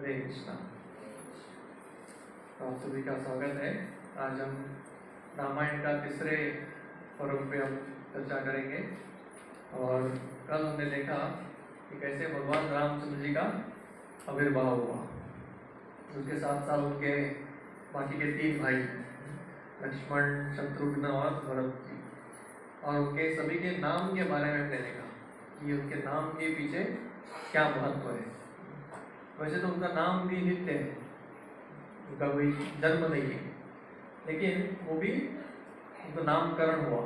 हरे कृष्णा। तो आप सभी का स्वागत है। आज हम रामायण का तीसरे पर्व पे हम चर्चा करेंगे। और कल हमने देखा कि कैसे भगवान रामचंद्र जी का आविर्भाव हुआ। उसके साथ साथ उनके बाकी के 3 भाई लक्ष्मण, शत्रुघ्न और भरत जी, और उनके सभी के नाम के बारे में हमने देखा कि उनके नाम के पीछे क्या महत्व है। वैसे तो उनका नाम भी नित्य है, उनका कोई जन्म नहीं है, लेकिन वो भी उनका नामकरण हुआ।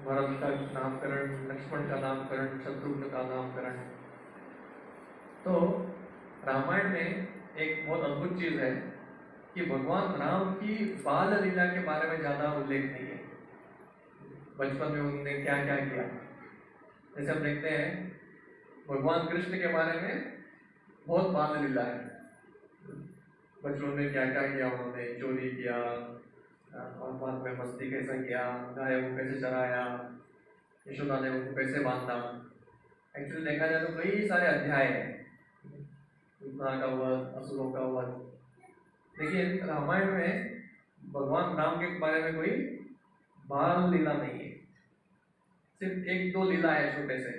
भरत का नामकरण, लक्ष्मण का नामकरण, शत्रुघ्न का नामकरण। तो रामायण में एक बहुत अद्भुत चीज है कि भगवान राम की बाल लीला के बारे में ज्यादा उल्लेख नहीं है। बचपन में उन्होंने क्या क्या किया, जैसे हम देखते हैं भगवान कृष्ण के बारे में बहुत बाल लीला है। बचपन में क्या क्या किया उन्होंने, चोरी किया और बाद में मस्ती कैसे किया, गाय को कैसे चराया, यशोदा ने उनको कैसे बांधा। एक्चुअली देखा जाए तो कई सारे अध्याय हैं, पूतना का वध, असुरों का वध। लेकिन रामायण में भगवान राम के बारे में कोई बाल लीला नहीं है, सिर्फ 1-2 लीला है छोटे से।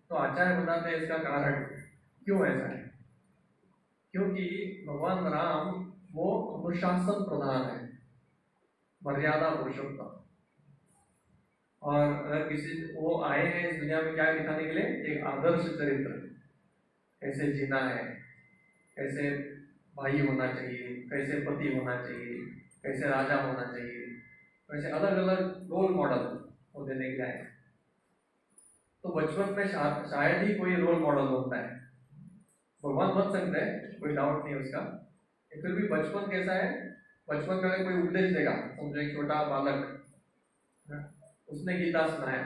तो आचार्य बताते हैं इसका कारण क्यों ऐसा है। क्योंकि भगवान राम वो अनुशासन प्रधान है, मर्यादा पुरुषोत्तम। और अगर किसी वो आए हैं इस दुनिया में क्या दिखाने के लिए, एक आदर्श चरित्र, कैसे जीना है, कैसे भाई होना चाहिए, कैसे पति होना चाहिए, कैसे राजा होना चाहिए, वैसे अलग अलग रोल मॉडल वो देने के लिए आए। तो बचपन में शायद ही कोई रोल मॉडल होता है, भगवान बन सकते हैं, कोई डाउट नहीं उसका। फिर भी बचपन कैसा है, बचपन में अगर कोई उपदेश देगा, समझो एक छोटा बालक उसने गीता सुनाया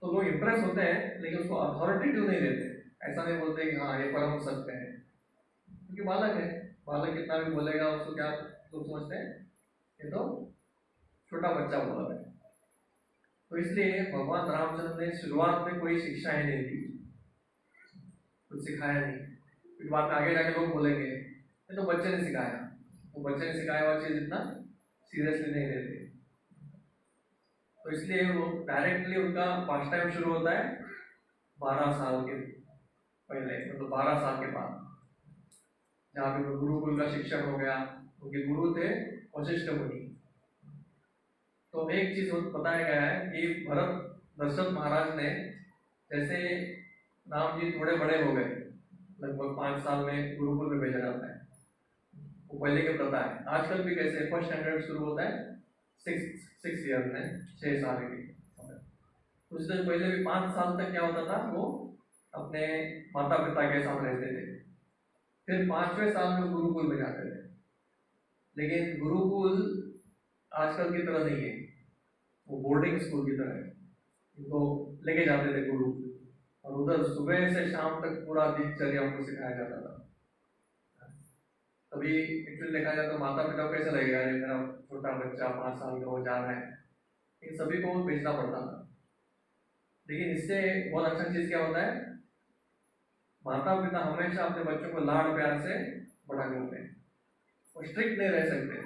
तो लोग इंप्रेस होते हैं, लेकिन उसको अथॉरिटेटिव नहीं देते। ऐसा नहीं बोलते कि हाँ ये परम सत्य है, क्योंकि बालक है, बालक कितना भी बोलेगा उसको क्या लोग समझते हैं, ये तो छोटा बच्चा बोल रहा है। तो इसलिए भगवान रामचंद्र ने शुरुआत में कोई शिक्षा ही नहीं दी, कुछ सिखाया नहीं। फिर बाद में आगे जाके लोग बोलेंगे ये तो बच्चे ने सिखाया, तो बच्चे ने सिखाया हुआ चीज इतना सीरियसली नहीं लेते। तो इसलिए वो डायरेक्टली उनका फर्स्ट टाइम शुरू होता है 12 साल के पहले, मतलब 12 साल के बाद, जहाँ पे गुरुकुल का शिक्षण हो गया। उनके गुरु थे वशिष्ठ मुनि। तो एक चीज बताया गया है कि भरत दशरथ महाराज ने, जैसे राम जी थोड़े बड़े हो गए, लगभग 5 साल में गुरुकुल में भेजा जाता है, वो पहले के प्रथा है। आजकल भी कैसे फर्स्ट स्टैंडर्ड शुरू होता है 6 ईयर में, 6 साल के। कुछ दिन पहले भी 5 साल तक क्या होता था, वो अपने माता पिता के साथ रहते थे। फिर 5वें साल में गुरुकुल में जाते थे। लेकिन गुरुकुल आजकल की तरह नहीं है, वो बोर्डिंग स्कूल की तरह है। इनको लेके जाते थे गुरु, और उधर सुबह से शाम तक पूरा दिनचर्या उनको सिखाया जाता था। तभी एक्चुअली देखा जाए तो माता पिता को कैसे लगेगा, ये मेरा छोटा बच्चा 5 साल का हो जा रहा है, इन सभी को भेजना पड़ता था। लेकिन इससे बहुत अच्छा चीज क्या होता है, माता पिता हमेशा अपने बच्चों को लाड़ प्यार से बड़ा करते हैं, वो स्ट्रिक्ट नहीं रह सकते।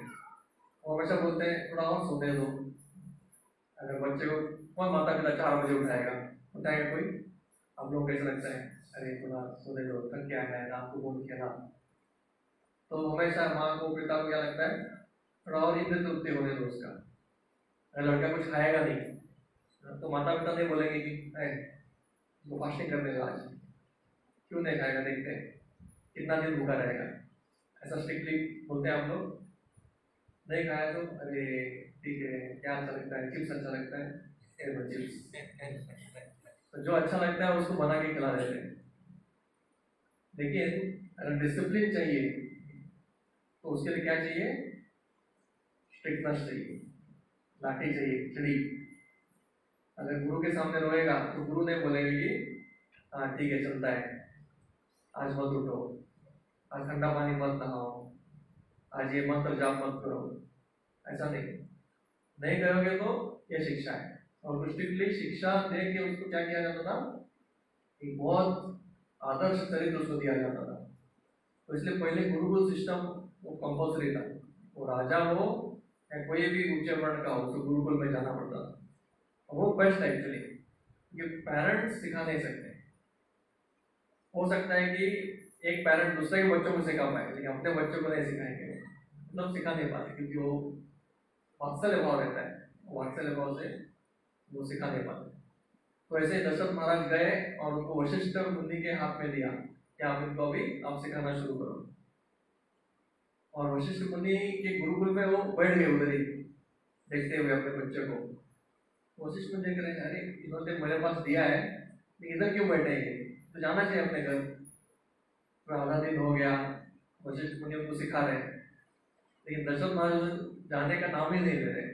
वो हमेशा बोलते हैं थोड़ा और सोने दो। अगर बच्चे को कौन माता पिता 4 बजे उठाएगा, उठाएगा कोई? आप लोग कैसा लगता है, अरे थोड़ा सोने दो, थक क्या है, रात को बहुत खेला। तो हमेशा माँ को पिता को क्या लगता है, थोड़ा और इज्जत उत्ती होने दो उसका। अगर लड़का कुछ खाएगा नहीं तो माता पिता नहीं बोलेंगे कि वो फास्टिंग करने दो आज, क्यों नहीं खाएगा, देखते हैं कितना दिन भूखा रहेगा। ऐसा स्ट्रिक्टली बोलते हैं हम लोग। नहीं खाया तो अरे ठीक है, क्या अच्छा लगता है, चिप्स अच्छा लगता है, चिप्स। तो जो अच्छा लगता है उसको बना के खिला देते हैं। लेकिन अगर डिसिप्लिन चाहिए तो उसके लिए क्या चाहिए, स्ट्रिक्टनेस चाहिए, लाठी चाहिए, चिड़ी। अगर गुरु के सामने रोएगा तो गुरु नहीं बोलेंगे कि हाँ ठीक है चलता है, आज मत उठो, आज ठंडा पानी मत नहाओ, आज ये मंत्र जाप मत करो। ऐसा नहीं करोगे तो ये शिक्षा है। और स्ट्रिक्टली शिक्षा दे के उसको क्या किया जाता था, एक बहुत आदर्श चरित्र उसको दिया जाता था। तो इसलिए पहले गुरुकुल सिस्टम वो कंपल्सरी था, वो राजा हो या कोई भी ऊंचे वर्ण का हो तो गुरुकुल में जाना पड़ता था। और वो बेस्ट है एक्चुअली, क्योंकि पेरेंट्स सिखा नहीं सकते। हो सकता है कि एक पेरेंट दूसरे के बच्चों को सिखा पाए लेकिन अपने बच्चों को नहीं सिखाएंगे, मतलब सिखा नहीं पाते, क्योंकि वो वात्सल्य भाव रहता है, वात्सल्य भाव से वो सिखा नहीं पाते। तो ऐसे दशरथ महाराज गए और उनको वशिष्ठ मुनि के हाथ में दिया कि आप इनको अभी आप सिखाना शुरू करो। और वशिष्ठ मुनि के गुरुकुल में वो बैठ गए उधर ही देखते हुए अपने बच्चे को। वशिष्ठ मुनि देख रहे हैं, अरे इन्होंने मेरे पास दिया है लेकिन इधर क्यों बैठे हैं, तो जाना चाहिए अपने घर। तो आधा दिन हो गया, वशिष्ठ मुनि उनको सिखा रहे हैं, लेकिन दशरथ महाराज जाने का नाम ही नहीं ले रहे,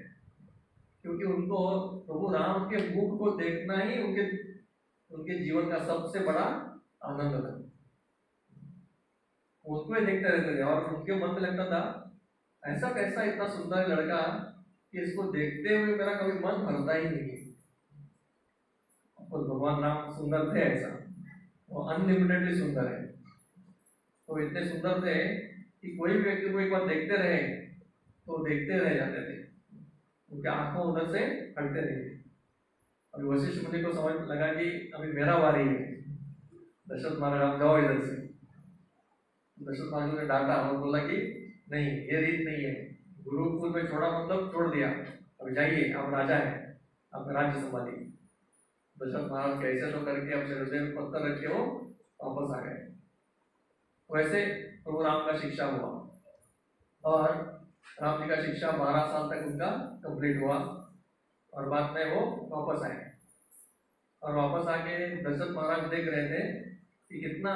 क्योंकि उनको प्रभु राम के मुख को देखना ही उनके जीवन का सबसे बड़ा आनंद था। उसको ही देखते रहते थे और उनके मन में लगता था ऐसा कैसा इतना सुंदर लड़का कि इसको देखते हुए मेरा कभी मन भरता ही नहीं है। तो भगवान राम सुंदर थे, ऐसा वो अनलिमिटेडली सुंदर है। तो इतने सुंदर थे कि कोई भी व्यक्ति को एक बार देखते रहे तो देखते रह जाते थे, उनके आंखों उधर से हटते नहीं थे। अभी वशिष्ठ मुनि को समझ लगा कि अभी मेरा बारी है, दशरथ महाराज आप जाओ इधर से। दशरथ महाराज ने डांटा और बोला कि नहीं, ये रीत नहीं है, गुरुकुल में छोड़ा मतलब छोड़ दिया, अब जाइए, आप राजा हैं, आप राज्य संभालिए। दशरथ महाराज कैसे तो करके अब हृदय में पत्थर रखे हो वापस आ गए। वैसे प्रभु राम का शिक्षा हुआ और राम जी का शिक्षा 12 साल तक उनका कंप्लीट हुआ और बाद में वो वापस आए। और वापस आके दशरथ महाराज देख रहे थे कि कितना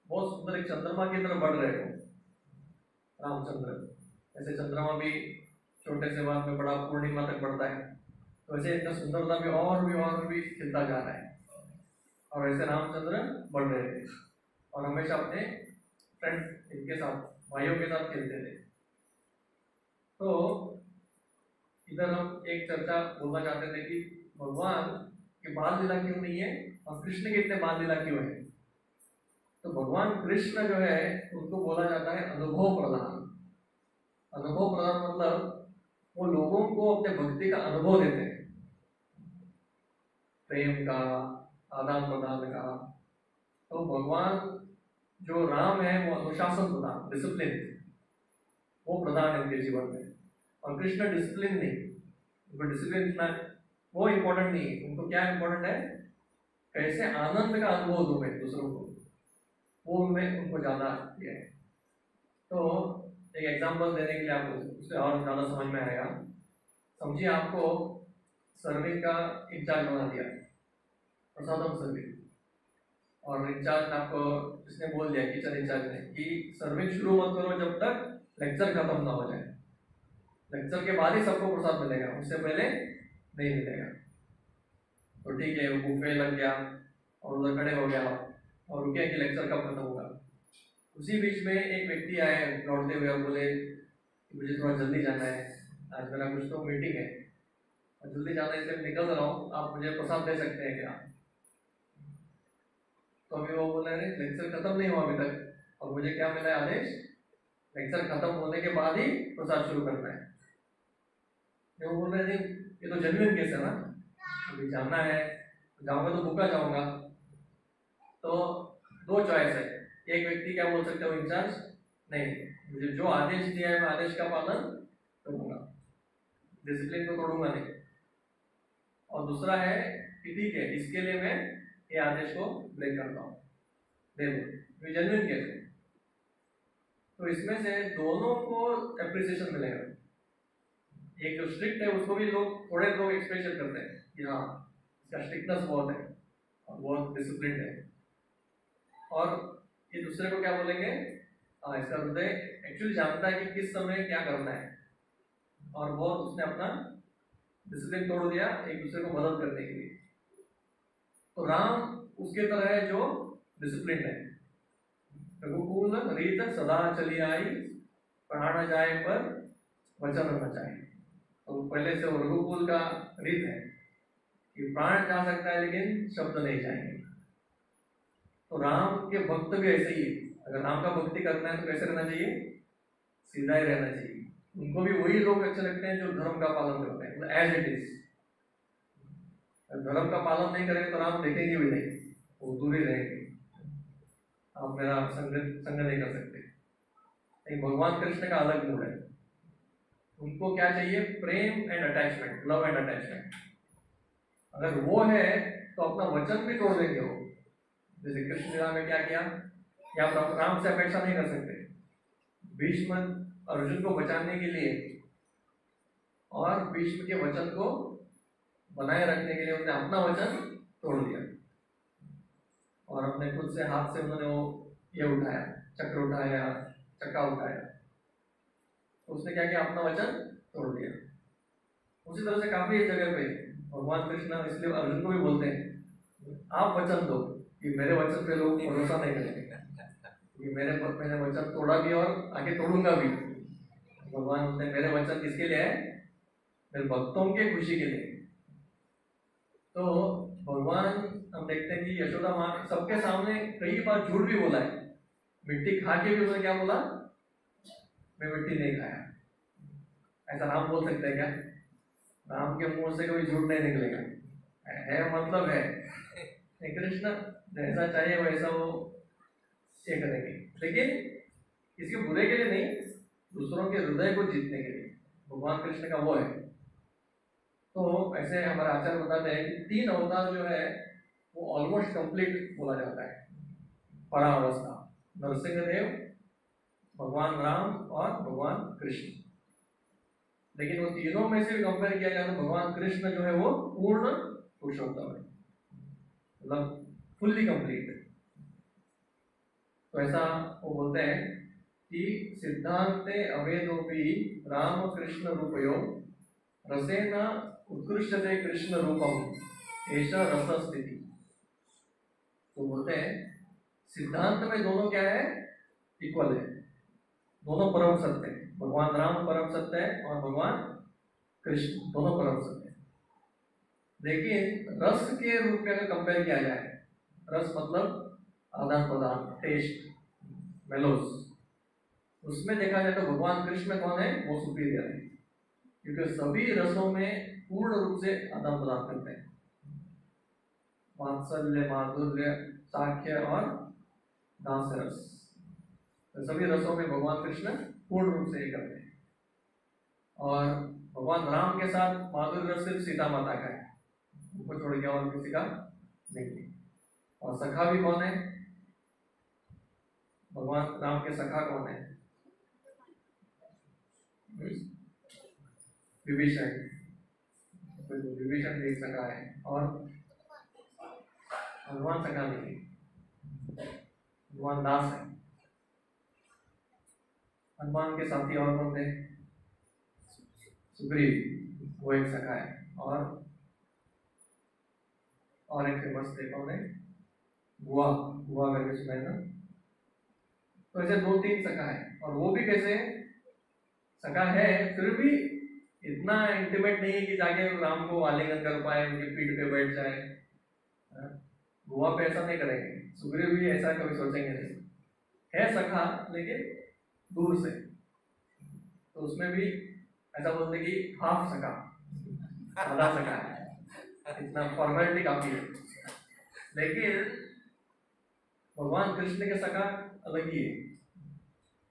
बहुत सुंदर एक चंद्रमा की तरफ बढ़ रहे हो रामचंद्र। ऐसे चंद्रमा भी छोटे से बाद में बड़ा पूर्णिमा तक बढ़ता है, तो ऐसे इतना सुंदरता में और भी खिलता जा रहा है। और ऐसे रामचंद्र बढ़ रहे थे और हमेशा अपने फ्रेंड इनके साथ, भाइयों के साथ खेलते थे। तो इधर हम एक चर्चा बोलना चाहते थे कि भगवान की बाल लीला क्यों नहीं है और कृष्ण के इतने बाल लीला क्यों है। तो भगवान कृष्ण जो है उनको बोला जाता है अनुभव प्रधान। अनुभव प्रधान मतलब वो लोगों को अपने भक्ति का अनुभव देते हैं, प्रेम का, आदान प्रदान का। तो भगवान जो राम है वो अनुशासन प्रधान, डिसिप्लिन, वो प्रधान है उनके जीवन में। और कृष्ण डिसिप्लिन नहीं, उनको डिसिप्लिन इतना वो इम्पोर्टेंट नहीं है। उनको क्या इम्पोर्टेंट है, कैसे आनंद का अनुभव दूं मैं दूसरों को, वो उनमें उनको ज्यादा है। तो एक एग्जांपल देने के लिए आपको उससे और ज्यादा समझ में आएगा। समझिए आपको सर्विंग का इंचार्ज बना दिया, प्रसादम सर्विंग, और इंचार्ज आपको इसने बोल दिया किचन इंचार्ज ने कि सर्विंग शुरू मत करो जब तक लेक्चर खत्म ना हो जाए, लेक्चर के बाद ही सबको प्रसाद मिलेगा, उससे पहले नहीं मिलेगा। तो ठीक है, वो बुफे लग गया और उधर खड़े हो गया और रुके कि लेक्चर कब खत्म होगा। उसी बीच में एक व्यक्ति आए लौटते हुए और बोले कि मुझे थोड़ा जल्दी जाना है, आज मेरा कुछ तो मीटिंग है और जल्दी जाना है, इसलिए मैं निकल रहा हूँ, आप मुझे प्रसाद दे सकते हैं क्या। तो अभी वो बोल रहे लेक्चर खत्म नहीं हुआ अभी तक और मुझे क्या मिला है आदेश, लेक्चर खत्म होने के बाद ही प्रसाद शुरू करना है। वो बोल रहे थे ये तो जेन्युइन केस है ना, अभी जाना है, जाऊंगा तो भूखा जाऊंगा। तो दो चॉइस है, एक व्यक्ति क्या बोल सकते हो, इंचार्ज नहीं, मुझे जो आदेश दिया है मैं आदेश का पालन करूंगा, डिसिप्लिन को तोड़ूंगा नहीं। और दूसरा है कि ठीक है, इसके लिए मैं ये आदेश को ब्रेक करता हूँ, दे दो, जेन्युइन केस है। तो इसमें से दोनों को एप्रिसिएशन मिलेगा। एक जो स्ट्रिक्ट है उसको भी थोड़े लोग एक्सप्रेशन करते हैं कि हाँ इसका स्ट्रिक्टनेस बहुत है और बहुत डिसिप्लिन है। और ये दूसरे को क्या बोलेंगे, हाँ इसका हृदय एक्चुअली जानता है कि किस समय क्या करना है और वो उसने अपना डिसिप्लिन तोड़ दिया एक दूसरे को मदद करने के लिए। तो राम उसके तरह है जो डिसिप्लिन है। रघुकुल रीत सदा चली आई, पढ़ाना जाए पर वचन न जाए। तो पहले से वो रघुकुल का रीत है कि प्राण जा सकता है लेकिन शब्द नहीं जाएंगे। तो राम के भक्त भी ऐसे ही है। अगर राम का भक्ति करना है तो कैसे रहना चाहिए? सीधा ही रहना चाहिए। उनको भी वही लोग अच्छे लगते हैं जो धर्म का पालन करते हैं, मतलब एज इट इज। धर्म का पालन नहीं करेंगे तो राम देखेंगे भी नहीं, वो दूर ही रहेंगे, आप मेरा संग नहीं कर सकते। लेकिन भगवान कृष्ण का अलग मूड है। उनको क्या चाहिए? प्रेम and attachment, love and attachment. अगर वो है तो अपना वचन भी तोड़ देंगे वो। जैसे कृष्ण लीला में क्या किया कि आप राम से अपेक्षा नहीं कर सकते। भीष्म अर्जुन को बचाने के लिए और भीष्म के वचन को बनाए रखने के लिए उन्होंने अपना वचन तोड़ दिया और अपने खुद से हाथ से उन्होंने वो ये उठाया, चक्र उठाया, चक्का उठाया। तो उसने क्या किया? अपना वचन तोड़ दिया। उसी तरह से काफी जगह पे भगवान कृष्ण इसलिए अर्जुन को भी बोलते हैं आप वचन दो कि मेरे वचन पे लोग भरोसा नहीं करेंगे, कि मैंने वचन तोड़ा भी और आगे तोड़ूंगा भी। भगवान बोलते हैं मेरे वचन किसके लिए है? मेरे भक्तों के खुशी के लिए। तो भगवान हम देखते हैं कि यशोदा माँ सबके सामने कई बार झूठ भी बोला है। मिट्टी खा के भी उसने क्या बोला? मैं मिट्टी नहीं खाया। ऐसा राम बोल सकते हैं क्या? राम के मुंह से कभी झूठ नहीं निकलेगा, है मतलब है। कृष्ण जैसा चाहिए वैसा वो ये करेंगे, लेकिन इसके बुरे के लिए नहीं, दूसरों के हृदय को जीतने के लिए। भगवान कृष्ण का वो है। तो ऐसे हमारे आचार्य बताते हैं कि 3 अवतार जो है वो ऑलमोस्ट कंप्लीट बोला जाता है। परावस्था नरसिंह देव, भगवान राम और भगवान कृष्ण। लेकिन वो तीनों में से कंपेयर किया जाए तो भगवान कृष्ण जो है वो पूर्ण पुरुषोत्तम है, मतलब फुल्ली कंप्लीट है। तो ऐसा वो बोलते हैं कि सिद्धांते अवेदोपि राम कृष्ण रूपयो रसेन उत्कृष्टते कृष्ण रूपम ऐसा रस स्थिति। तो बोलते हैं सिद्धांत में दोनों क्या है? इक्वल है, दोनों परम सत्य है। भगवान राम परम सत्य है और भगवान कृष्ण दोनों परम सत्य है। लेकिन रस के रूप में अगर कंपेयर किया जाए, रस मतलब आदान प्रदान, टेस्ट, मेलोस, उसमें देखा जाए तो भगवान कृष्ण कौन है? वो सुपीरियर है, क्योंकि सभी रसों में पूर्ण रूप से आदान प्रदान करते हैं। वात्सल्य, माधुर्य, साख्य और दास रस, तो सभी रसों में भगवान कृष्ण पूर्ण रूप से ही करते हैं। और भगवान राम के साथ माधुर्य रस सिर्फ सीता माता का है, उनको छोड़ के और किसी का नहीं है। और सखा भी कौन है? भगवान राम के सखा कौन है? विभीषण। विभीषण भी सखा है और हनुमान सखा नहीं, भगवान दास है। हनुमान के साथी और कौन थे? सुग्रीव, वो एक सखा है। और एक फेमस थे, कौन है? गुआ, गुआ करके सुना है ना। तो ऐसे 2-3 सखा है, और वो भी कैसे सखा है फिर भी इतना इंटीमेट नहीं है कि जाके राम को आलिंगन कर पाए, उनकी पीठ पे बैठ जाए। गुआ पे ऐसा नहीं करेंगे, सुग्रीव भी ऐसा कभी सोचेंगे नहीं। है सखा लेकिन दूर से। तो उसमें भी ऐसा बोलते कि हाफ सखा, आधा सखा है, इतना फॉर्मेलिटी काफी है। लेकिन भगवान कृष्ण के सखा अलग ही है।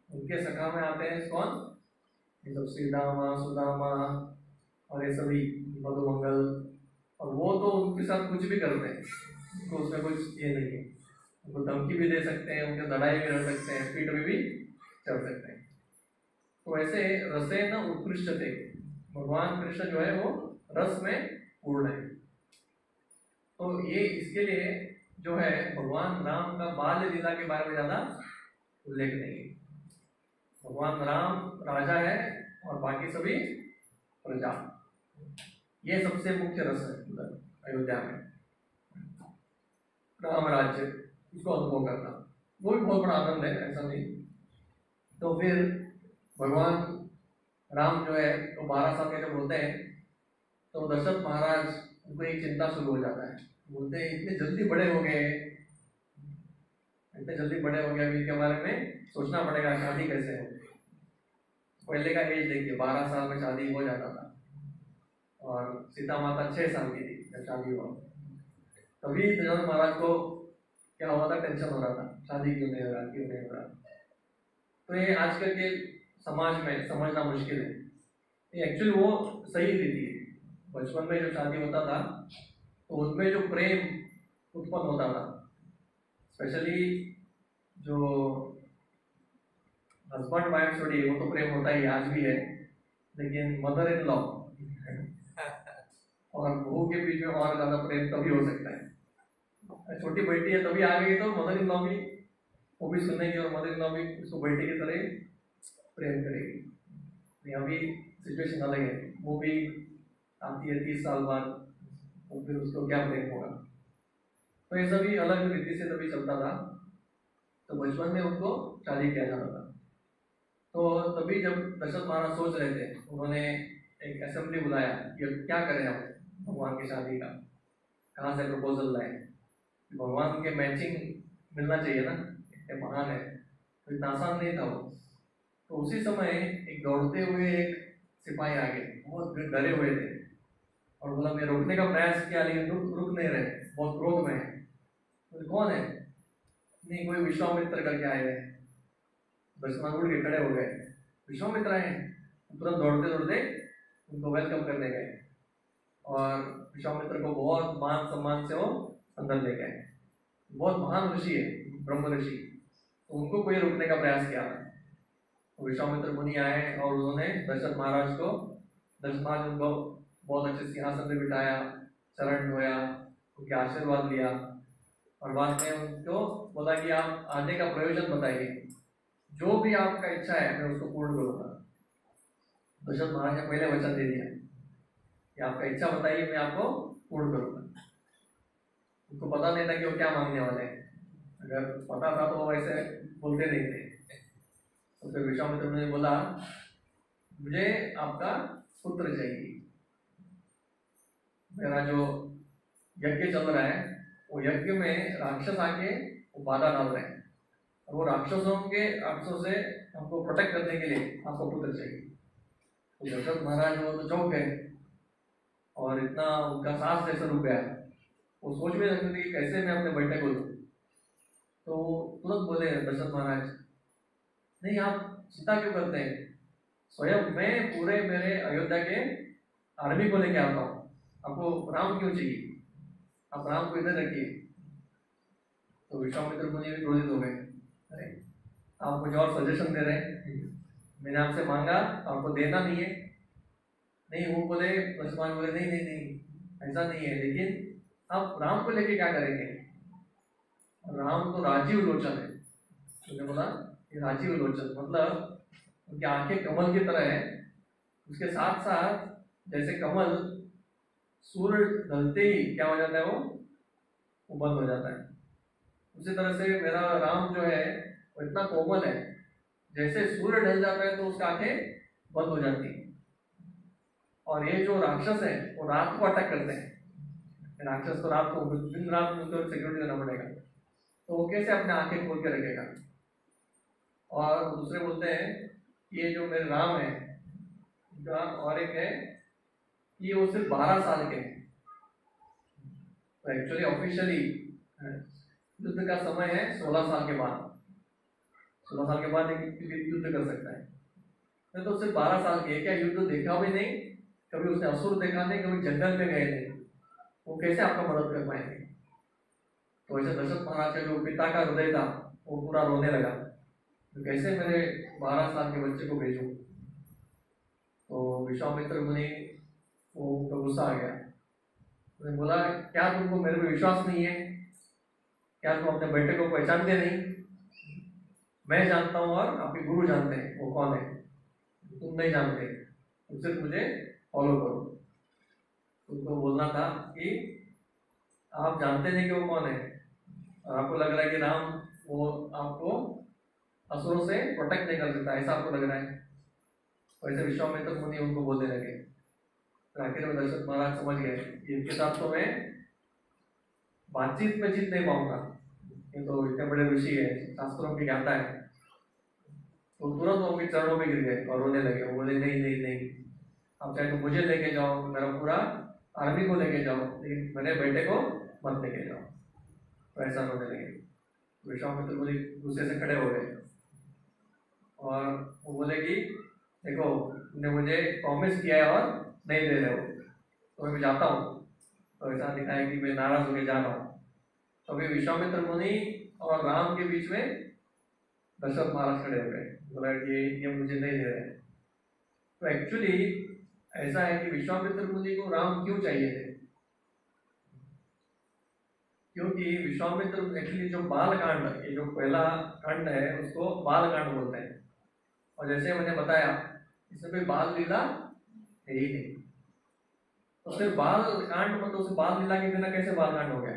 उनके सखा में आते हैं कौन? ये सब श्रीदामा, सुदामा और ये सभी मधुमंगल। और वो तो उनके साथ कुछ भी करते हैं, तो उसमें कुछ ये नहीं है। उनको धमकी भी दे सकते हैं, उनके लड़ाई भी लड़ सकते हैं, पीठ में भी चढ़ सकते हैं। तो ऐसे रसे न उत्कृष्ट थे, भगवान कृष्ण जो है वो रस में पूर्ण है। तो ये इसके लिए जो है भगवान राम का बाल्य लीला के बारे में ज्यादा उल्लेख नहीं है। भगवान राम राजा है और बाकी सभी प्रजा। ये सबसे मुख्य रस है अयोध्या में, राम राज्य, इसको अनुभव करना वो भी बहुत बड़ा आनंद है, ऐसा नहीं। तो फिर भगवान राम जो है तो 12 साल के जब होते हैं तो दशरथ महाराज उनको एक चिंता शुरू हो जाता है। बोलते हैं इतने जल्दी बड़े हो गए, इतने जल्दी बड़े हो गए, अभी इनके बारे में सोचना पड़ेगा शादी कैसे हो। पहले का एज देखिए, 12 साल में शादी हो जाता था, और सीता माता 6 साल की थी जब शादी हुआ। तभी जनक महाराज को क्या हुआ था, टेंशन हो रहा था, शादी क्यों नहीं हो रहा, क्यों नहीं हो रहा। तो ये आजकल के समाज में समझना मुश्किल है। ये एक्चुअली वो सही रीति है। बचपन में जो शादी होता था तो उसमें जो प्रेम उत्पन्न होता था, स्पेशली जो हस्बैंड वाइफ जोड़ी वो तो प्रेम होता ही आज भी है, लेकिन मदर इन लॉ और बहू के बीच में और ज्यादा प्रेम तभी हो सकता है। छोटी बेटी है तभी आ गई तो मदर इन लॉ भी वो भी सुनेगी और मदर इन लॉ भी उसको बेटी की तरह प्रेम करेगी। अभी सिचुएशन अलग है, वो भी आती है 30 साल बाद, और फिर उसको क्या प्रेम होगा। तो ये सभी अलग रीति से तभी चलता था। तो बचपन में उनको शादी किया जाता था। तो तभी जब दशरथ महाराज सोच रहे थे, उन्होंने एक असेंबली बुलाया कि अब क्या करें हम भगवान की शादी का, कहाँ से प्रपोजल लाए। भगवान के मैचिंग मिलना चाहिए ना, ये महान है, तो इतना आसान नहीं था वो। तो उसी समय एक दौड़ते हुए एक सिपाही आ गए, बहुत डरे हुए थे, और बोला मैं रोकने का प्रयास किया लेकिन रुक नहीं रहे, बहुत क्रोध में है। तो कौन है? नहीं, कोई विश्वामित्र करके आए हैं। दशरथ उठ के खड़े हो गए, विश्वामित्र आए हैं। तुरंत दौड़ते दौड़ते उनको वेलकम करने गए, और विश्वामित्र को बहुत मान सम्मान से वो अंदर ले गए। बहुत महान ऋषि है, ब्रह्म ऋषि, तो उनको कोई रोकने का प्रयास किया। तो विश्वामित्र मुनि आए और उन्होंने दशरथ महाराज उनको बहुत अच्छे सिंहासन में बिठाया, चरण धोया, उनके आशीर्वाद लिया, और बाद में उनको बोला कि आप आने का प्रयोजन बताइए, जो भी आपका इच्छा है मैं उसको पूर्ण करूंगा। दशरथ महाराज ने पहले वचन दे दिया कि आपका इच्छा बताइए, मैं आपको पूर्ण करूंगा। उनको पता नहीं था कि वो क्या मांगने वाले हैं, अगर पता था तो वो वैसे बोलते नहीं थे। तो फिर विश्वामित्र ने बोला मुझे आपका पुत्र चाहिए, मेरा जो यज्ञ चल रहा है वो यज्ञ में राक्षस आके वो बाधा डाल रहे हैं, और वो राक्षसों से हमको प्रोटेक्ट करने के लिए आपको पुत्र चाहिए। तो दशरथ महाराज वो तो चौंक गए, और इतना उनका सांस जैसा रुक गया, वो सोच में रखते थे कि कैसे मैं अपने बेटे को दूं। तो तुरंत बोले दशरथ महाराज, नहीं आप चिंता क्यों करते हैं, स्वयं मैं पूरे मेरे अयोध्या के आर्मी को लेके आता हूँ, आपको राम क्यों चाहिए, आप राम को इधर रखिए। तो विश्वामित्र मुनि भी क्रोधित हो गए, अरे आप मुझे और सजेशन दे रहे हैं, मैंने आपसे मांगा, आपको देना नहीं है। नहीं, वो बोले लक्ष्मण बोले नहीं नहीं नहीं ऐसा नहीं है, लेकिन आप राम को लेके क्या करेंगे, राम तो राजीव लोचन है। उसने बोला ये राजीव लोचन मतलब उनकी आंखें कमल की तरह है, उसके साथ साथ जैसे कमल सूर्य ढलते ही क्या हो जाता है, वो बंद हो जाता है, उसी तरह से मेरा राम जो है वो इतना कोमल है, जैसे सूर्य ढल जाता है तो उसकी आंखें बंद हो जाती है। और ये जो राक्षस है वो रात को अटैक करते हैं, राक्षस को रात को दिन रात उनको सिक्योरिटी देना पड़ेगा, तो वो कैसे अपने आंखें खोल के रखेगा। और दूसरे बोलते हैं कि ये जो मेरे राम है, और एक है कि वो सिर्फ 12 साल के हैं, तो एक्चुअली ऑफिशियली युद्ध का समय है 16 साल के बाद। 16 साल के बाद एक युद्ध कर सकता है, तो सिर्फ 12 साल के, क्या युद्ध देखा भी नहीं, कभी उसने असुर देखा नहीं, कभी जंगल में गए नहीं, वो कैसे आपका मदद कर पाएंगे। तो ऐसे दशरथ महाराज का जो पिता का हृदय था वो पूरा रोने लगा, तो कैसे मेरे 12 साल के बच्चे को भेजूं। तो विश्वामित्र मुनि वो गुस्सा आ गया, उन्होंने बोला क्या तुमको मेरे पे विश्वास नहीं है, क्या तुम अपने बेटे को पहचानते नहीं, मैं जानता हूँ और आपके गुरु जानते हैं वो कौन है, तुम नहीं जानते, तुम सिर्फ मुझे फॉलो करो। तुमको बोलना था कि आप जानते नहीं कि वो कौन है, और आपको लग रहा है कि राम वो आपको असुरों से प्रोटेक्ट नहीं कर सकता, ऐसा आपको लग रहा है। वैसे विश्वामित्र मुनि उनको बोलने लगे। आखिर में दशरथ महाराज समझ गए इनके साथ तो मैं बातचीत में जीत नहीं पाऊंगा, ये तो इतने बड़े ऋषि है, शास्त्रों की ज्ञाता है। तो तुरंत वो उनके चरणों पे गिर गए और रोने लगे। वो बोले नहीं नहीं नहीं, आप चाहे तो मुझे लेके जाओ, मेरा पूरा आर्मी को लेके जाओ, लेकिन मेरे बेटे को मत लेके जाओ। तो ऐसा रोने लगे। विश्वामित्र मुनि गुस्से से खड़े हो गए और वो बोले कि देखो, तुमने मुझे प्रॉमिस किया है और नहीं दे रहे हो, तो मैं जाता हूँ। तो ऐसा दिखा है कि मैं नाराज होकर जा रहा हूँ। तो अभी विश्वामित्र मुनि और राम के बीच में दशरथ महाराज खड़े हो गए। बोला ये मुझे नहीं दे रहे। तो एक्चुअली ऐसा है कि विश्वामित्र मुनि को राम क्यों चाहिए थे? क्योंकि विश्वामित्र एक्चुअली जो बाल कांड, ये जो पहला कांड है उसको बाल कांड बोलते हैं। और जैसे मैंने बताया, इसमें कोई बाल लीला है ही नहीं। तो फिर बाल कांड मतलब उस बाल लीला के बिना कैसे बाल कांड हो गया?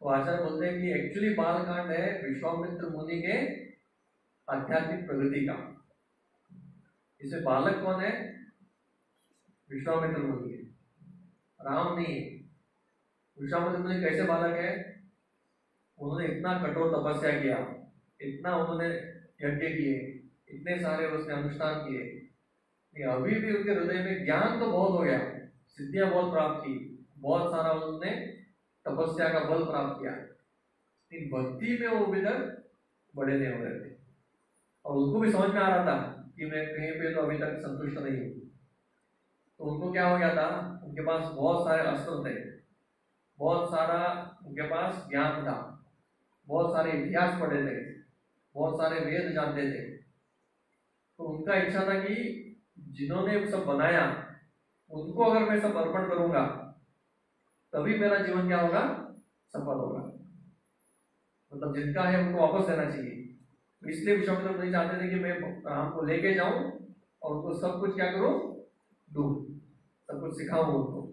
तो आचार्य बोलते हैं कि एक्चुअली बाल कांड है विश्वामित्र मुनि के आध्यात्मिक प्रगति का। इसे बालक कौन है? विश्वामित्र मुनि है, राम नहीं है। विश्वामित्र मुनि कैसे बालक है? उन्होंने इतना कठोर तपस्या किया, इतना उन्होंने यज्ञ किए, इतने सारे उसने अनुष्ठान किए, अभी भी उनके हृदय में ज्ञान तो बहुत हो गया, सिद्धियां बहुत प्राप्त की, बहुत सारा उन्होंने तपस्या का बल प्राप्त किया, लेकिन भक्ति में वो अभी तक बड़े नहीं हो रहे थे। और उनको भी समझ में आ रहा था कि मैं कहीं पे तो अभी तक संतुष्ट नहीं हूँ। तो उनको क्या हो गया था, उनके पास बहुत सारे अस्त्र थे, बहुत सारा उनके पास ज्ञान था, बहुत सारे इतिहास पढ़े थे, बहुत सारे वेद जानते थे। तो उनका इच्छा था कि जिन्होंने सब बनाया उनको अगर मैं सब अर्पण करूंगा तभी मेरा जीवन क्या होगा, सफल होगा। मतलब जिनका है उनको वापस देना चाहिए। तो इसलिए विश्वामित्र नहीं चाहते थे कि मैं राम को लेके जाऊं और उनको सब कुछ क्या करूं, दूं, सब कुछ सिखाऊं उनको।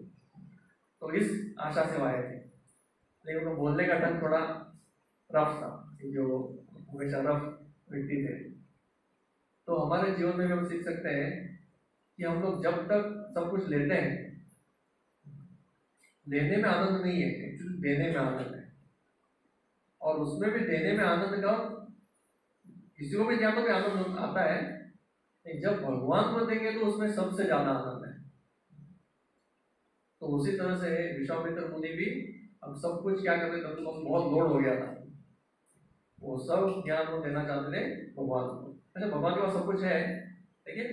तो इस आशा से आए थे। लेकिन उनको बोलने का ढंग थोड़ा रफ था, जो हमेशा रफ व्यक्ति थे। तो हमारे जीवन में भी हम सीख सकते हैं कि हम लोग जब तक सब कुछ लेते हैं, लेने में आनंद नहीं है, एक्चुअली देने में आनंद है। और उसमें भी देने में आनंद का, किसी को भी दिया तो भी आनंद आता है, लेकिन जब भगवान को देंगे तो उसमें सबसे ज्यादा आनंद है। तो उसी तरह से विश्वामित्र मुनि भी अब सब कुछ क्या करते थे, उनको बहुत लोड हो गया था, वो सब ज्ञान को देना चाहते थे भगवान को। अच्छा, भगवान के पास सब कुछ है, लेकिन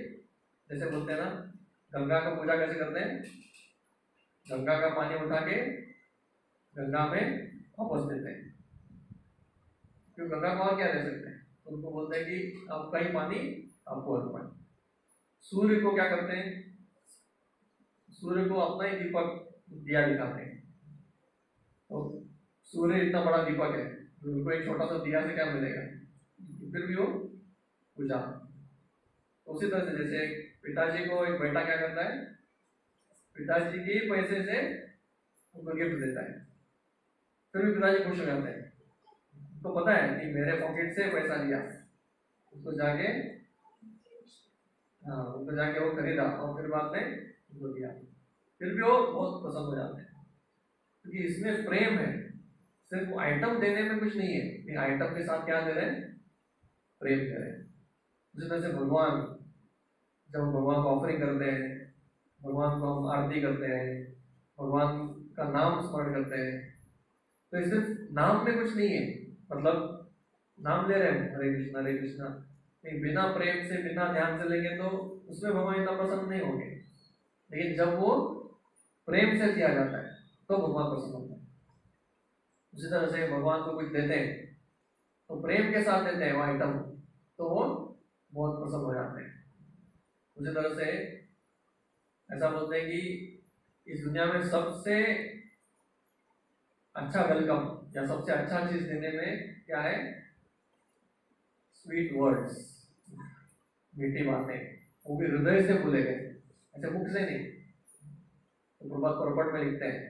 जैसे बोलते हैं ना, गंगा का पूजा कैसे करते हैं, गंगा का पानी उठा के गंगा में वापस देते हैं, क्यों गंगा को और क्या दे सकते हैं। उनको बोलते हैं कि आपका ही पानी आपको अर्पण। सूर्य को क्या करते हैं, सूर्य को अपना ही दीपक दिया दिखाते हैं। तो सूर्य इतना बड़ा दीपक है, उनको एक छोटा सा दिया से क्या मिलेगा, फिर भी वो पूजा। उसी तरह से जैसे पिताजी को एक बेटा क्या करता है, पिताजी के पैसे से उनको गिफ्ट देता है, फिर भी पिताजी खुश हो जाते हैं। तो पता है कि मेरे पॉकेट से पैसा लिया, उसको जाके उनको जाके वो खरीदा और फिर बाद में उनको दिया, फिर भी वो बहुत पसंद हो जाते हैं, क्योंकि इसमें प्रेम है। सिर्फ आइटम देने में कुछ नहीं है, आइटम के साथ क्या दे रहे हैं, प्रेम दे रहे हैं। उसी तरह से भगवान, जब हम भगवान को ऑफरिंग करते हैं, भगवान को हम आरती करते हैं, भगवान का नाम स्मरण करते हैं, तो इस सिर्फ नाम में कुछ नहीं है, मतलब नाम ले रहे हैं हरे कृष्णा, लेकिन बिना प्रेम से, बिना ध्यान से लेंगे तो उसमें भगवान इतना प्रसन्न नहीं होंगे। लेकिन जब वो प्रेम से किया जाता है तो भगवान प्रसन्न होता है। उसी तरह से भगवान को कुछ देते हैं तो प्रेम के साथ देते हैं वो आइटम, तो वो बहुत प्रसन्न हो जाते हैं। उसी तरह से ऐसा बोलते हैं कि इस दुनिया में सबसे अच्छा वेलकम या सबसे अच्छा चीज देने में क्या है, स्वीट वर्ड्स, मीठी बातें, वो भी हृदय से बोले गए, ऐसे मुख से नहीं। तो प्रभात प्रपट में लिखते हैं,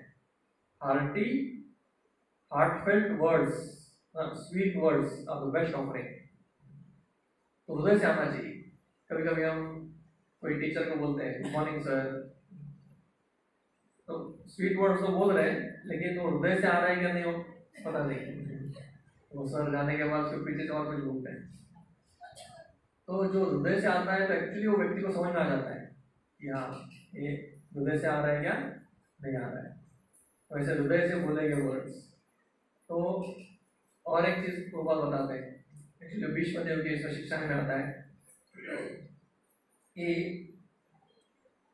heartfelt words, sweet words are the best offering. तो हृदय से आना चाहिए। कभी कभी हम कोई टीचर को बोलते हैं गुड मॉर्निंग सर, तो स्वीट वर्ड्स तो बोल रहे हैं, लेकिन वो हृदय से आ रहा है क्या नहीं, हो पता नहीं, वो सर जाने के बाद उसके पीछे और कुछ घूमते हैं। तो जो हृदय से आता है तो एक्चुअली वो व्यक्ति को समझ में आ जाता है कि हाँ ये हृदय से आ रहा है क्या नहीं आ रहा है, वैसे हृदय से बोलेंगे वर्ड्स। तो और एक चीज प्रभाव बताते हैं, एक्चुअली विश्वदेव की इसमें शिक्षा में आता है कि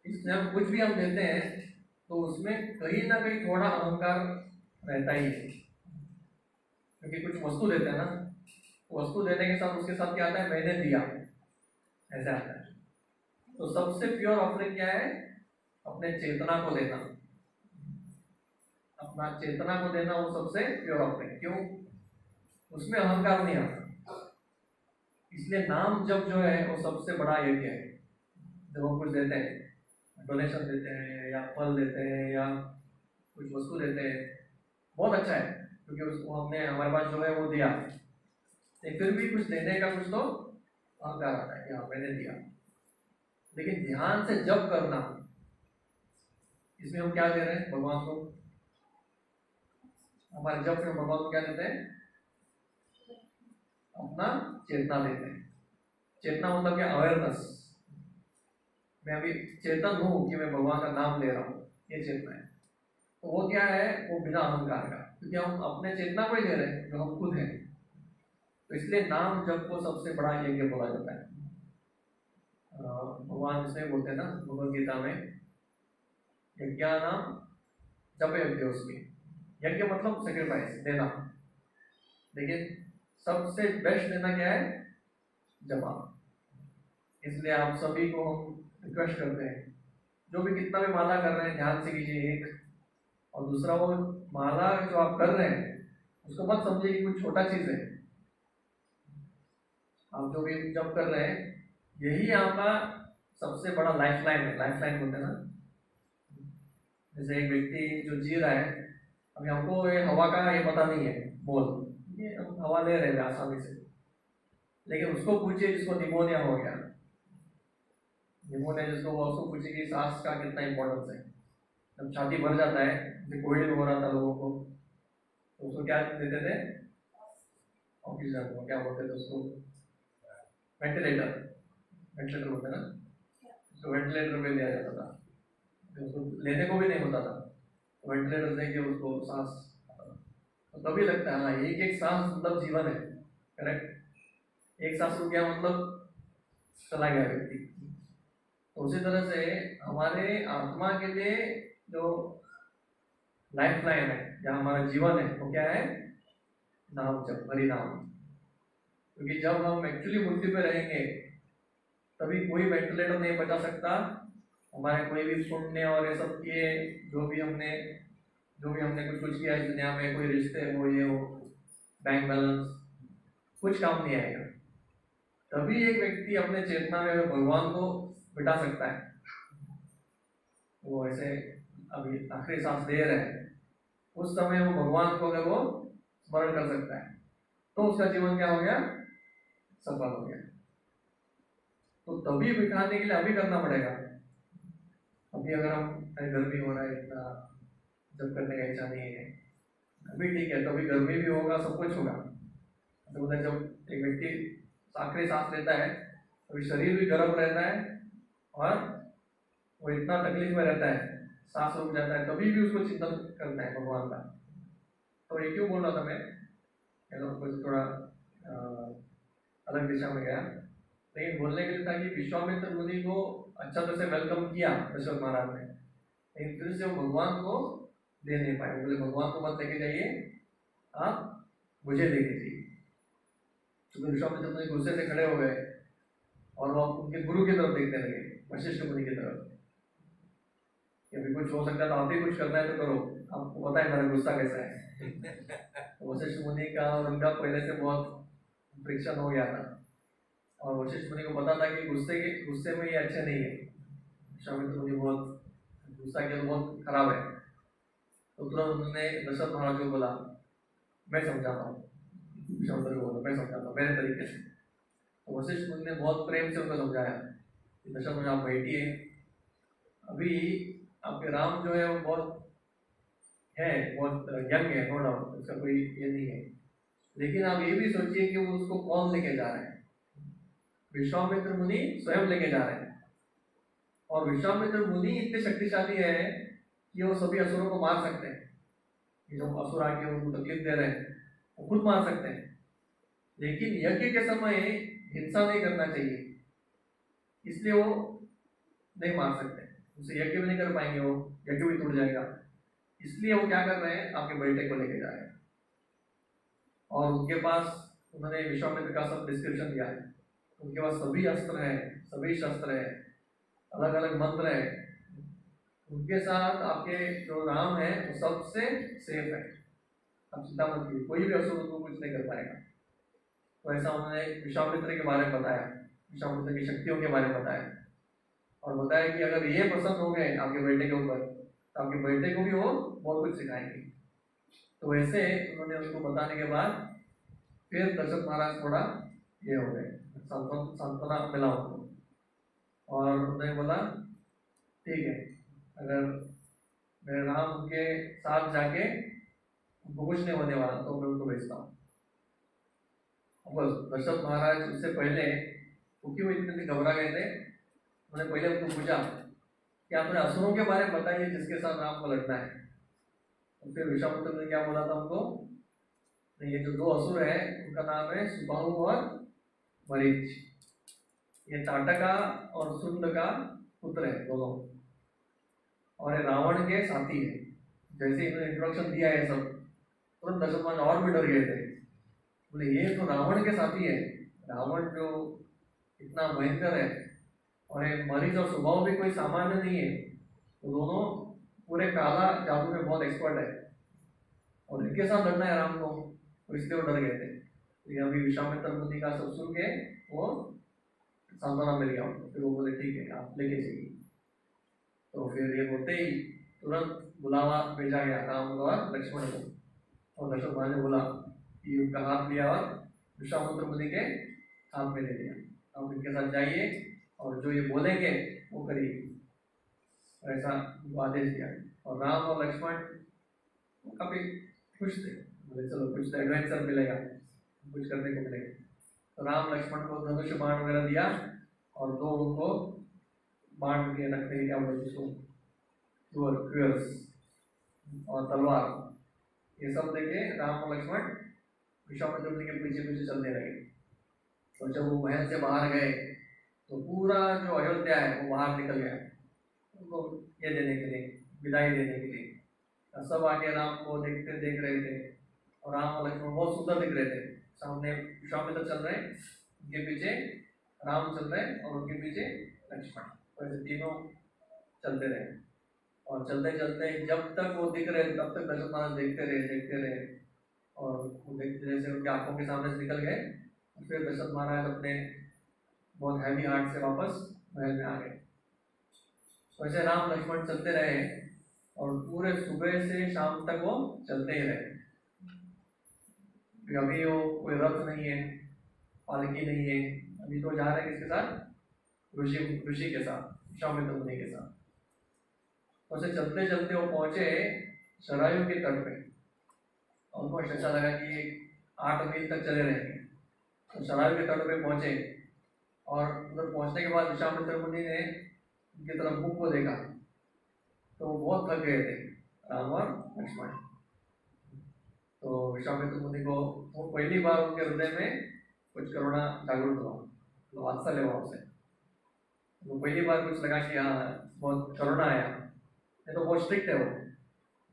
इसमें हम कुछ भी हम देते हैं तो उसमें कहीं ना कहीं थोड़ा अहंकार रहता ही है, क्योंकि कुछ वस्तु देते हैं ना, वस्तु देने के साथ उसके साथ क्या आता है, मैंने दिया, ऐसा आता है। तो सबसे प्योर ऑफरिंग क्या है, अपने चेतना को देना, अपना चेतना को देना, वो सबसे प्योर ऑफरिंग। क्यों? उसमें अहंकार नहीं आता, इसलिए नाम जब जो है वो सबसे बड़ा यज्ञ है। जब हम कुछ देते हैं, डोनेशन देते हैं या फल देते हैं या कुछ वस्तु देते हैं, बहुत अच्छा है, क्योंकि उसको हमने हमारे पास जो है वो दिया, फिर भी कुछ देने का कुछ तो अहंकार आता है कि हाँ मैंने दिया। लेकिन ध्यान से जब करना, इसमें हम क्या दे रहे हैं भगवान को, हमारे जब में भगवान को क्या देते हैं, अपना चेतना देते हैं। चेतना मतलब क्या, अवेयरनेस, मैं अभी चेतन हूं कि मैं भगवान का नाम ले रहा हूं, ये चेतना है। तो वो क्या है, वो बिना अहंकार का, क्योंकि हम अपने चेतना को ही दे रहे हैं जो हम खुद हैं। तो इसलिए नाम जब को सबसे बड़ा यज्ञ बोला जाता है। भगवान इसमें बोलते हैं ना भगवद गीता में, यज्ञानाम जप यज्ञ, उसमें यज्ञ मतलब सेक्रीफाइस देना, लेकिन सबसे बेस्ट देना क्या है, जपा। इसलिए आप सभी को हम रिक्वेस्ट करते हैं, जो भी कितना भी माला कर रहे हैं ध्यान से कीजिए एक, और दूसरा वो माला जो आप कर रहे हैं उसको मत समझिए कि कुछ छोटा चीज है। आप जो भी जब कर रहे हैं यही आपका सबसे बड़ा लाइफ लाइन है। लाइफ लाइन बोलते हैं ना, जैसे एक व्यक्ति जो जी रहा है, अभी हमको ये हवा का ये पता नहीं है बोल, ये हम हवा ले रहे हैं आसानी से, लेकिन उसको पूछिए जिसको निमोनिया हो गया, निमोनिया जिसको, वो उसको पूछिए कि सांस का कितना इंपॉर्टेंस है। जब छाती भर जाता है, जैसे कोविड हो रहा था लोगों को, तो उसको क्या देते थे, ऑक्सीजन को क्या बोलते थे उसको, वेंटिलेटर, वेंटिलेटर बोलते हैं ना, तो वेंटिलेटर में लिया जाता था, उसको लेने को भी नहीं होता था, तो वेंटिलेटर देके उसको सांस, तो तभी लगता है हाँ एक एक सांस मतलब जीवन है। करेक्ट, एक सांस रुक गया मतलब चला गया व्यक्ति। तो उसी तरह से हमारे आत्मा के लिए जो लाइफ लाइन है या हमारा जीवन है वो क्या है, नाम जप, हरि नाम। क्योंकि जब हम एक्चुअली मृत्यु पे रहेंगे तभी कोई वेंटिलेटर नहीं बचा सकता, हमारे कोई भी पुण्य और ये सब किए, जो भी हमने कुछ किया इस दुनिया में, कोई रिश्ते हो ये हो, बैंक बैलेंस, कुछ काम नहीं आएगा। तभी एक व्यक्ति अपने चेतना में भगवान को बिठा सकता है। वो ऐसे अभी आखिरी सांस ले रहे हैं, उस समय वो भगवान को अगर वो स्मरण कर सकता है तो उसका जीवन क्या हो गया, सफल हो गया। तो तभी बिठाने के लिए अभी करना पड़ेगा। अभी अगर हम गर्मी हो रहा है इतना, जब करने का इच्छा नहीं है, अभी ठीक है, तभी गर्मी भी होगा, सब कुछ होगा। तो जब एक व्यक्ति आखिरी सांस लेता है तभी शरीर भी गर्म रहता है और वो इतना तकलीफ में रहता है, सांस रुक जाता है, तभी भी उसको चिंतन करना है भगवान का। तो ये क्यों बोल रहा था मैं, कुछ थोड़ा अलग दिशा में गया, लेकिन बोलने के लिए था कि विश्वामित्र मुनि को अच्छा तरह से वेलकम किया दशरथ महाराज ने, लेकिन फिर से वो भगवान को दे नहीं पाए। बोले भगवान को मत लेके जाइए, आप मुझे लेके जाइए। तो विश्वामित्र मुनि गुस्से से खड़े हो गए और वो उनके गुरु की तरफ देखने लगे, वशिष्ठ मुनि की तरफ, कि अभी कुछ हो सकता है तो आप भी कुछ करना है तो करो, आपको पता है मेरा गुस्सा कैसा है। तो वशिष्ठ मुनि का और उनका पहले से बहुत फ्रिक्शन हो गया था, और वशिष्ठ मुनि को पता था कि गुस्से में ये अच्छे नहीं है, विश्वामित्र मुनि बहुत गुस्सा किया तो बहुत खराब है। तो तुरंत उन्होंने दशरथ महाराज को बोला, मैं समझाता हूँ, विश्वामित्र को बोला मैं समझाता हूँ मेरे तरीके से। तो वशिष्ठ मुनि ने बहुत प्रेम से उनको समझाया कि दशरथ मुनि आप बैठिए, अभी आपके राम जो है वो बहुत है, बहुत यंग है, नो डाउट, उसका कोई ये नहीं है, लेकिन आप ये भी सोचिए कि वो उसको कौन लेके जा रहे हैं। विश्वामित्र मुनि स्वयं लेके जा रहे हैं, और विश्वामित्र मुनि इतने शक्तिशाली है कि वो सभी असुरों को मार सकते हैं। ये जो असुर आके उनको तकलीफ दे रहे हैं वो खुद मार सकते हैं, लेकिन यज्ञ के समय हिंसा नहीं करना चाहिए, इसलिए वो नहीं मार सकते, उसे यज्ञ भी नहीं कर पाएंगे, वो यज्ञ भी टूट जाएगा। इसलिए वो क्या कर रहे हैं, आपके बेटे को लेके जा रहे हैं, और उनके पास उन्होंने विश्वामित्र का सब डिस्क्रिप्शन दिया है। उनके पास सभी अस्त्र है, सभी शस्त्र है, अलग अलग मंत्र है, उनके साथ आपके जो राम है वो सबसे सेफ है, आप चिंता मत कीजिए, कोई भी असुर उनको कुछ नहीं कर पाएगा। तो ऐसा उन्होंने विश्वामित्र के बारे में बताया, विश्वामित्र की शक्तियों के बारे में बताया, और बताया कि अगर ये पसंद हो गए आपके बेटे के ऊपर तो आपके बेटे को भी वो बहुत कुछ सिखाएंगे। तो वैसे उन्होंने उसको बताने के बाद फिर दशरथ महाराज थोड़ा ये हो गए, सांत्वना मिला उनको, और उन्होंने बोला ठीक है, अगर मेरे राम उनके साथ जाके उनको कुछ नहीं होने वाला तो मैं उनको भेजता हूँ। बस दशरथ महाराज उससे पहले, क्योंकि वो इतने घबरा गए थे, उन्होंने पहले उनको पूछा कि आपने असुरों के बारे में बताइए जिसके साथ राम को लड़ना है। तो फिर विश्वामित्र ने क्या बोला था उनको, ये जो दो असुर है उनका नाम है सुबाहु और मरीच, ये ताटका और सुंद का पुत्र है दोनों, और ये रावण के साथी है। जैसे इन्होंने इंट्रोडक्शन दिया है सब, तुरंत दशरथ महाराज और भी डर गए थे, बोले ये तो रावण के साथी है, रावण जो इतना भयंकर है, और ये मरीज और स्वभाव भी कोई सामान्य नहीं है, वो दोनों पूरे काला जादू में बहुत एक्सपर्ट है, और इनके साथ लड़ना है राम को, तो इसलिए वो डर गए थे। लेकिन अभी विश्वामित्र मुनि का सब सुन के वो सांत्वना मिल गया उनको, फिर वो बोले ठीक है आप लेके चलिए। तो फिर ये बोलते ही तुरंत बुलावा भेजा गया राम और लक्ष्मण को, और दशरथ महाराज ने बोला कि उनका हाथ लिया और विश्वामित्र मुनि के हाथ में ले लिया, अब इनके साथ जाइए और जो ये बोलेंगे वो करिए, ऐसा आदेश दिया। और राम और लक्ष्मण काफी खुश थे, बोले चलो कुछ एडवेंचर मिलेगा, कुछ करने को मिलेगा। तो राम लक्ष्मण को धनुष बाण वगैरह दिया, और दो उनको बाण के रखने के क्या बोलते उसको, और तलवार, ये सब देके राम और लक्ष्मण विश्वामित्र मुनि के पीछे पीछे चलने लगे। तो जब वो महल से बाहर गए तो पूरा जो अयोध्या है वो बाहर निकल गया उनको ये देने के लिए, विदाई देने के लिए। सब आगे राम को देख रहे थे, और राम और लक्ष्मण बहुत सुंदर दिख रहे थे। सामने विश्वामित्र चल रहे, उनके पीछे राम चल रहे, और उनके पीछे लक्ष्मण, तो ऐसे तीनों चलते रहे। और चलते चलते जब तक वो दिख रहे तब तक दशरथ महाराज देखते रहे, और वो देखते जैसे उनकी आंखों के सामने से निकल गए, फिर दशरथ महाराज अपने बहुत हैवी हार्ट से वापस महल में आ गए। वैसे राम लक्ष्मण चलते रहे, और पूरे सुबह से शाम तक वो चलते ही रहे। अभी वो कोई रथ नहीं है, पालकी नहीं है, अभी तो जा रहे हैं किसके साथ, ऋषि के साथ, विश्वामित्र मुनि के साथ। वैसे चलते चलते वो पहुंचे सरयू के तट पे, और उनको ऐसा लगा कि 8 मील तक चले रहेंगे। तो सरयू के तट पे पहुंचे, और उधर पहुंचने के बाद विश्वामित्र मुनि ने उनकी तरफ मुख को देखा, तो वो बहुत थक गए थे राम और लक्ष्मण। तो विश्वामित्र मुनि को वो पहली बार उनके हृदय में कुछ करुणा जागरूक हुआ, तो वात्सल्य हुआ उसे, वो पहली बार कुछ लगा कि हाँ बहुत करुणा आया, नहीं तो बहुत स्ट्रिक्ट है वो,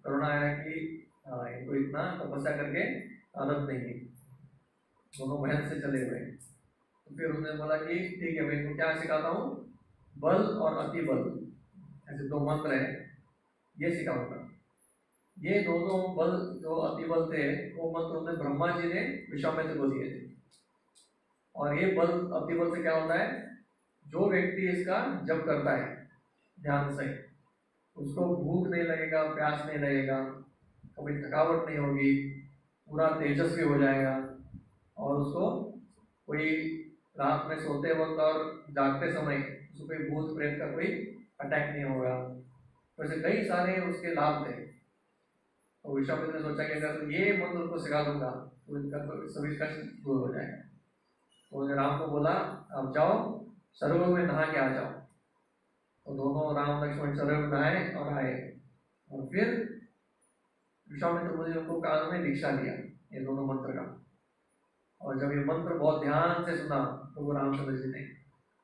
करुणा आया कि हाँ इनको इतना तपस्या करके आदत नहीं है, दोनों बहन से चले हुए। तो फिर उन्होंने बोला कि ठीक है मैं इनको क्या सिखाता हूँ, बल और अति बल, ऐसे 2 मंत्र हैं, ये सिखाऊंगा। ये दोनों बल जो अति बल थे वो मंत्र उन्हें ब्रह्मा जी ने विश्वामित्र को दिए थे। और ये बल अति बल से क्या होता है, जो व्यक्ति इसका जप करता है ध्यान से, उसको भूख नहीं लगेगा, प्यास नहीं लगेगा, कभी थकावट नहीं होगी, पूरा तेजस्वी हो जाएगा, और उसको कोई रात में सोते वक्त और जागते समय उसको कोई भूत प्रेत का कोई अटैक नहीं होगा। वैसे कई सारे उसके लाभ थे। तो विश्वामित्र ने सोचा कि अगर ये मंत्र उनको सिखा दूंगा तो इनका सभी कष्ट दूर हो जाएगा। तो उन्होंने राम को बोला आप जाओ सरोवर में नहा के आ जाओ। तो दोनों राम लक्ष्मण सरोवर में नहाए और आए, और फिर विश्वामित्र मुनि उनको कान में दीक्षा दिया ये दोनों मंत्र का। और जब ये मंत्र बहुत ध्यान से सुना तो वो रामचंद्र जी ने,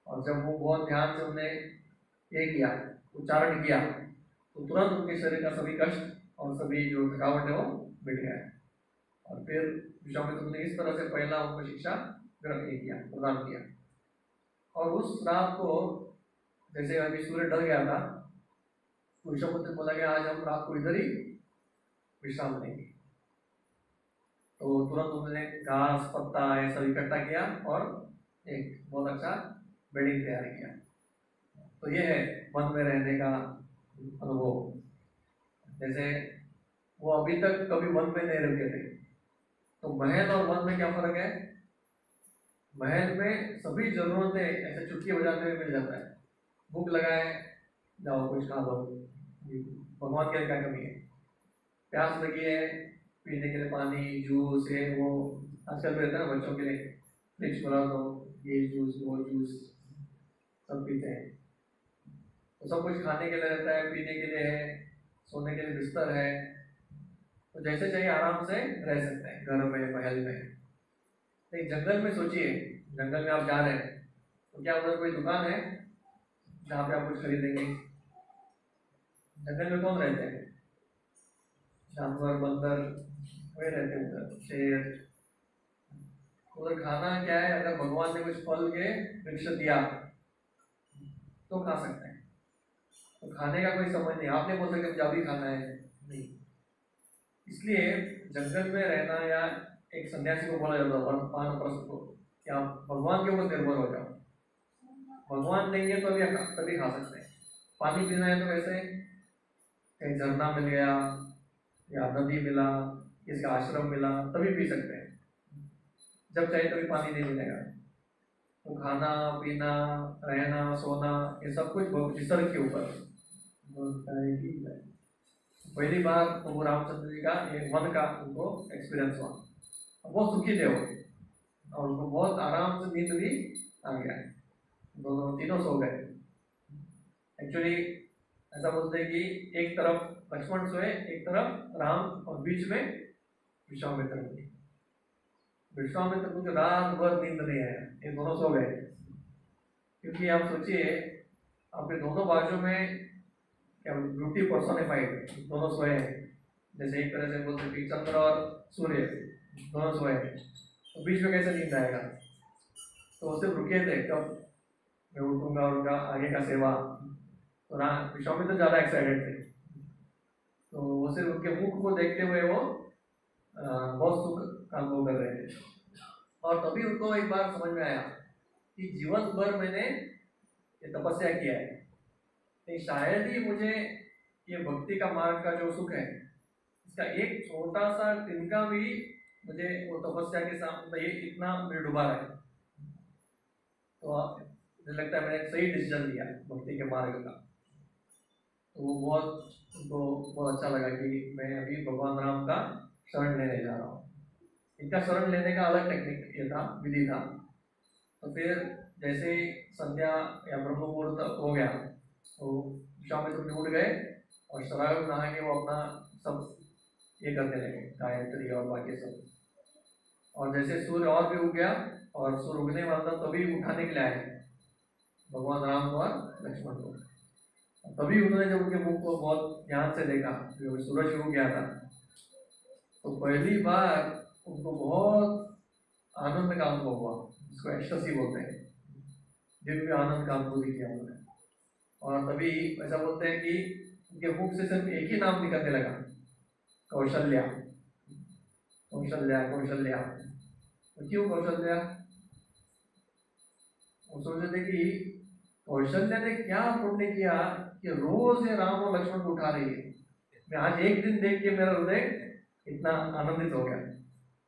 और जब वो बहुत ध्यान से उन्हें ये किया उच्चारण किया तो तुरंत उनके शरीर का सभी कष्ट और सभी जो थकावट है वो मिट गया। और फिर विश्वामित्र ने इस तरह से पहला उनको शिक्षा ग्रहण किया, प्रदान किया। और उस रात को जैसे अभी सूर्य ढल गया था तो विश्वामित्र ने बोला कि आज हम रात को इधर ही विश्राम लेंगे। तो तुरंत उन्होंने घास पत्ता ये सब इकट्ठा किया और एक बहुत अच्छा बेडिंग तैयार किया। तो ये है वन में रहने का अनुभव। जैसे वो अभी तक कभी वन में नहीं रुके थे, तो महल और वन में क्या फर्क है? महल में सभी जरूरतें ऐसे चुटकी बजाते हुए मिल जाता है, भूख लगाए जाओ कुछ खा लो, भगवान के क्या कमी है। प्यास लगी है पीने के लिए पानी जूस है, वो आजकल रहता है ना बच्चों के लिए फ्रिज खुला दो ये जूस वो जूस सब पीते हैं। तो सब कुछ खाने के लिए रहता है, पीने के लिए है, सोने के लिए बिस्तर है, तो जैसे चाहिए आराम से रह सकते हैं घर में महल में। लेकिन जंगल में सोचिए, जंगल में आप जा रहे हैं तो क्या उधर कोई दुकान है जहाँ पे आप कुछ खरीदेंगे? जंगल में कौन रहते हैं? जानवर बंदर वही रहते हैं उधर, शेर। उधर खाना क्या है? अगर भगवान ने कुछ फल के वृक्ष दिया तो खा सकते हैं, तो खाने का कोई समझ नहीं। आपने बोल सकते मुझे अभी खाना है नहीं। इसलिए जंगल में रहना, या एक सन्यासी को बोला जाता है वानप्रस्थ को, कि आप भगवान के ऊपर निर्भर हो जाओ, भगवान देंगे तो तभी खा सकते हैं। पानी पीना है तो वैसे कहीं झरना मिल गया या नदी मिला, इसका आश्रम मिला तभी पी सकते हैं, जब चाहे तभी पानी नहीं मिलेगा। तो खाना पीना रहना सोना ये सब कुछ ईश्वर के ऊपर। पहली बार तो रामचंद्र जी का ये वन का उनको एक्सपीरियंस हुआ, बहुत सुखी थे वो, और उनको बहुत आराम से नींद भी आ गया, दोनों तीनों सो गए। एक्चुअली ऐसा बोलते हैं कि एक तरफ लक्ष्मण सोए, एक तरफ राम, और बीच में विश्वामित्र जी। विश्वामित्र को रात भर नींद नहीं आया, ये दोनों सो गए। क्योंकि आप सोचिए आपके दोनों बाजू में क्या ब्यूटी पर्सोनिफाइड, दोनों सोए हैं। जैसे एक तरह से बोलते हैं चंद्र और सूर्य दोनों सोए हैं, तो बीच में कैसे नींद आएगा? तो वो सिर्फ रुके थे कब मैं उठूंगा उनका आगे का सेवा। तो विश्वामित्र ज्यादा एक्साइटेड थे, तो वो सिर्फ उनके मुख को देखते हुए वो बहुत सुख का अनुभव कर रहे थे। और तभी उनको एक बार समझ में आया कि जीवन भर मैंने ये तपस्या किया है, नहीं शायद ही मुझे ये भक्ति का मार्ग का जो सुख है इसका एक छोटा सा तिनका भी मुझे वो तपस्या के सामने ये इतना मुझे डुबा रहा है। तो मुझे लगता है मैंने सही डिसीजन लिया भक्ति के मार्ग का। तो वो उनको बहुत अच्छा लगा कि मैं अभी भगवान राम का शरण लेने जा रहा हूँ। इनका शरण लेने का अलग टेक्निक ये था, विधि था। तो फिर जैसे संध्या या ब्रह्म मुहूर्त हो गया तो विश्वामित्र उठ गए और शराब नहा के वो अपना सब ये करने लगे, गायत्री और बाकी सब। और जैसे सूर्य और भी उग गया और सूर्य उगने वाला था तभी उठाने के लिए आए भगवान राम और लक्ष्मण को। तभी उन्होंने जब उनके मुख को बहुत ध्यान से देखा, जो सूरज उग गया था, तो पहली बार उनको बहुत आनंद का अनुभव हुआ, जिसको एक्सटेसी बोलते हैं, दिव्य आनंद का अनुभव किया उन्होंने। और तभी ऐसा बोलते हैं कि उनके मुख से सिर्फ एक ही नाम निकलने लगा, कौशल्या कौशल्या कौशल्या। तो क्यों कौशल्या? वो सोचते थे कि कौशल्या ने क्या पुण्य किया कि रोज ये राम और लक्ष्मण को उठा रही है। मैं आज एक दिन देख के मेरा हृदय इतना आनंदित हो गया।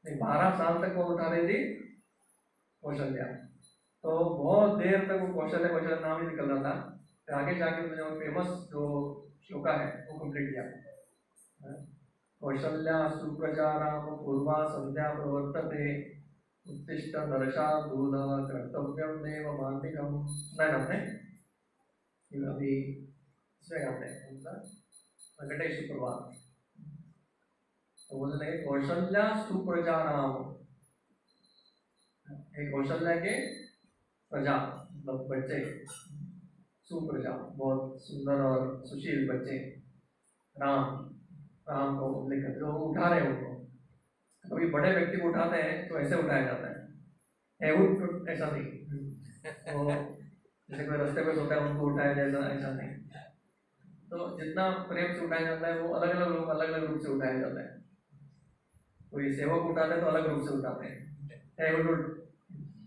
12 साल तक वो उठा रही थी कौशल्या, तो बहुत देर तक वो कौशल्या कौशल्या नाम ही निकल रहा था। फिर आगे जाके उन्होंने फेमस जो श्लोका है वो कंप्लीट किया। कौशल्या सुप्रजा राम पूर्वा संध्या प्रवर्तते उत्तिष्ठ नरशार्दूल कर्तव्यम देव मान्तिकम। सुना है आपने? ये अभी इसमें गाते हैं कौन सा? वेंकटेश सुप्रभात। तो बोलते हैं कौशल्या सुप्रजा राम, कौशल्या के प्रजा मतलब बच्चे, सुप्रजा बहुत सुंदर और सुशील बच्चे, राम राम को लेकर जो उठा रहे हैं उनको। कभी बड़े व्यक्ति को उठाते हैं तो ऐसे उठाया जाता है, उठ ऐसा नहीं, तो जैसे कोई रास्ते पे सोता है उनको उठाया जाएगा ऐसा नहीं। तो जितना प्रेम से उठाया जाता है वो अलग अलग लोग अलग अलग रूप से उठाया जाता है। कोई सेवक उठाते हैं तो अलग रूप से उठाते हैं,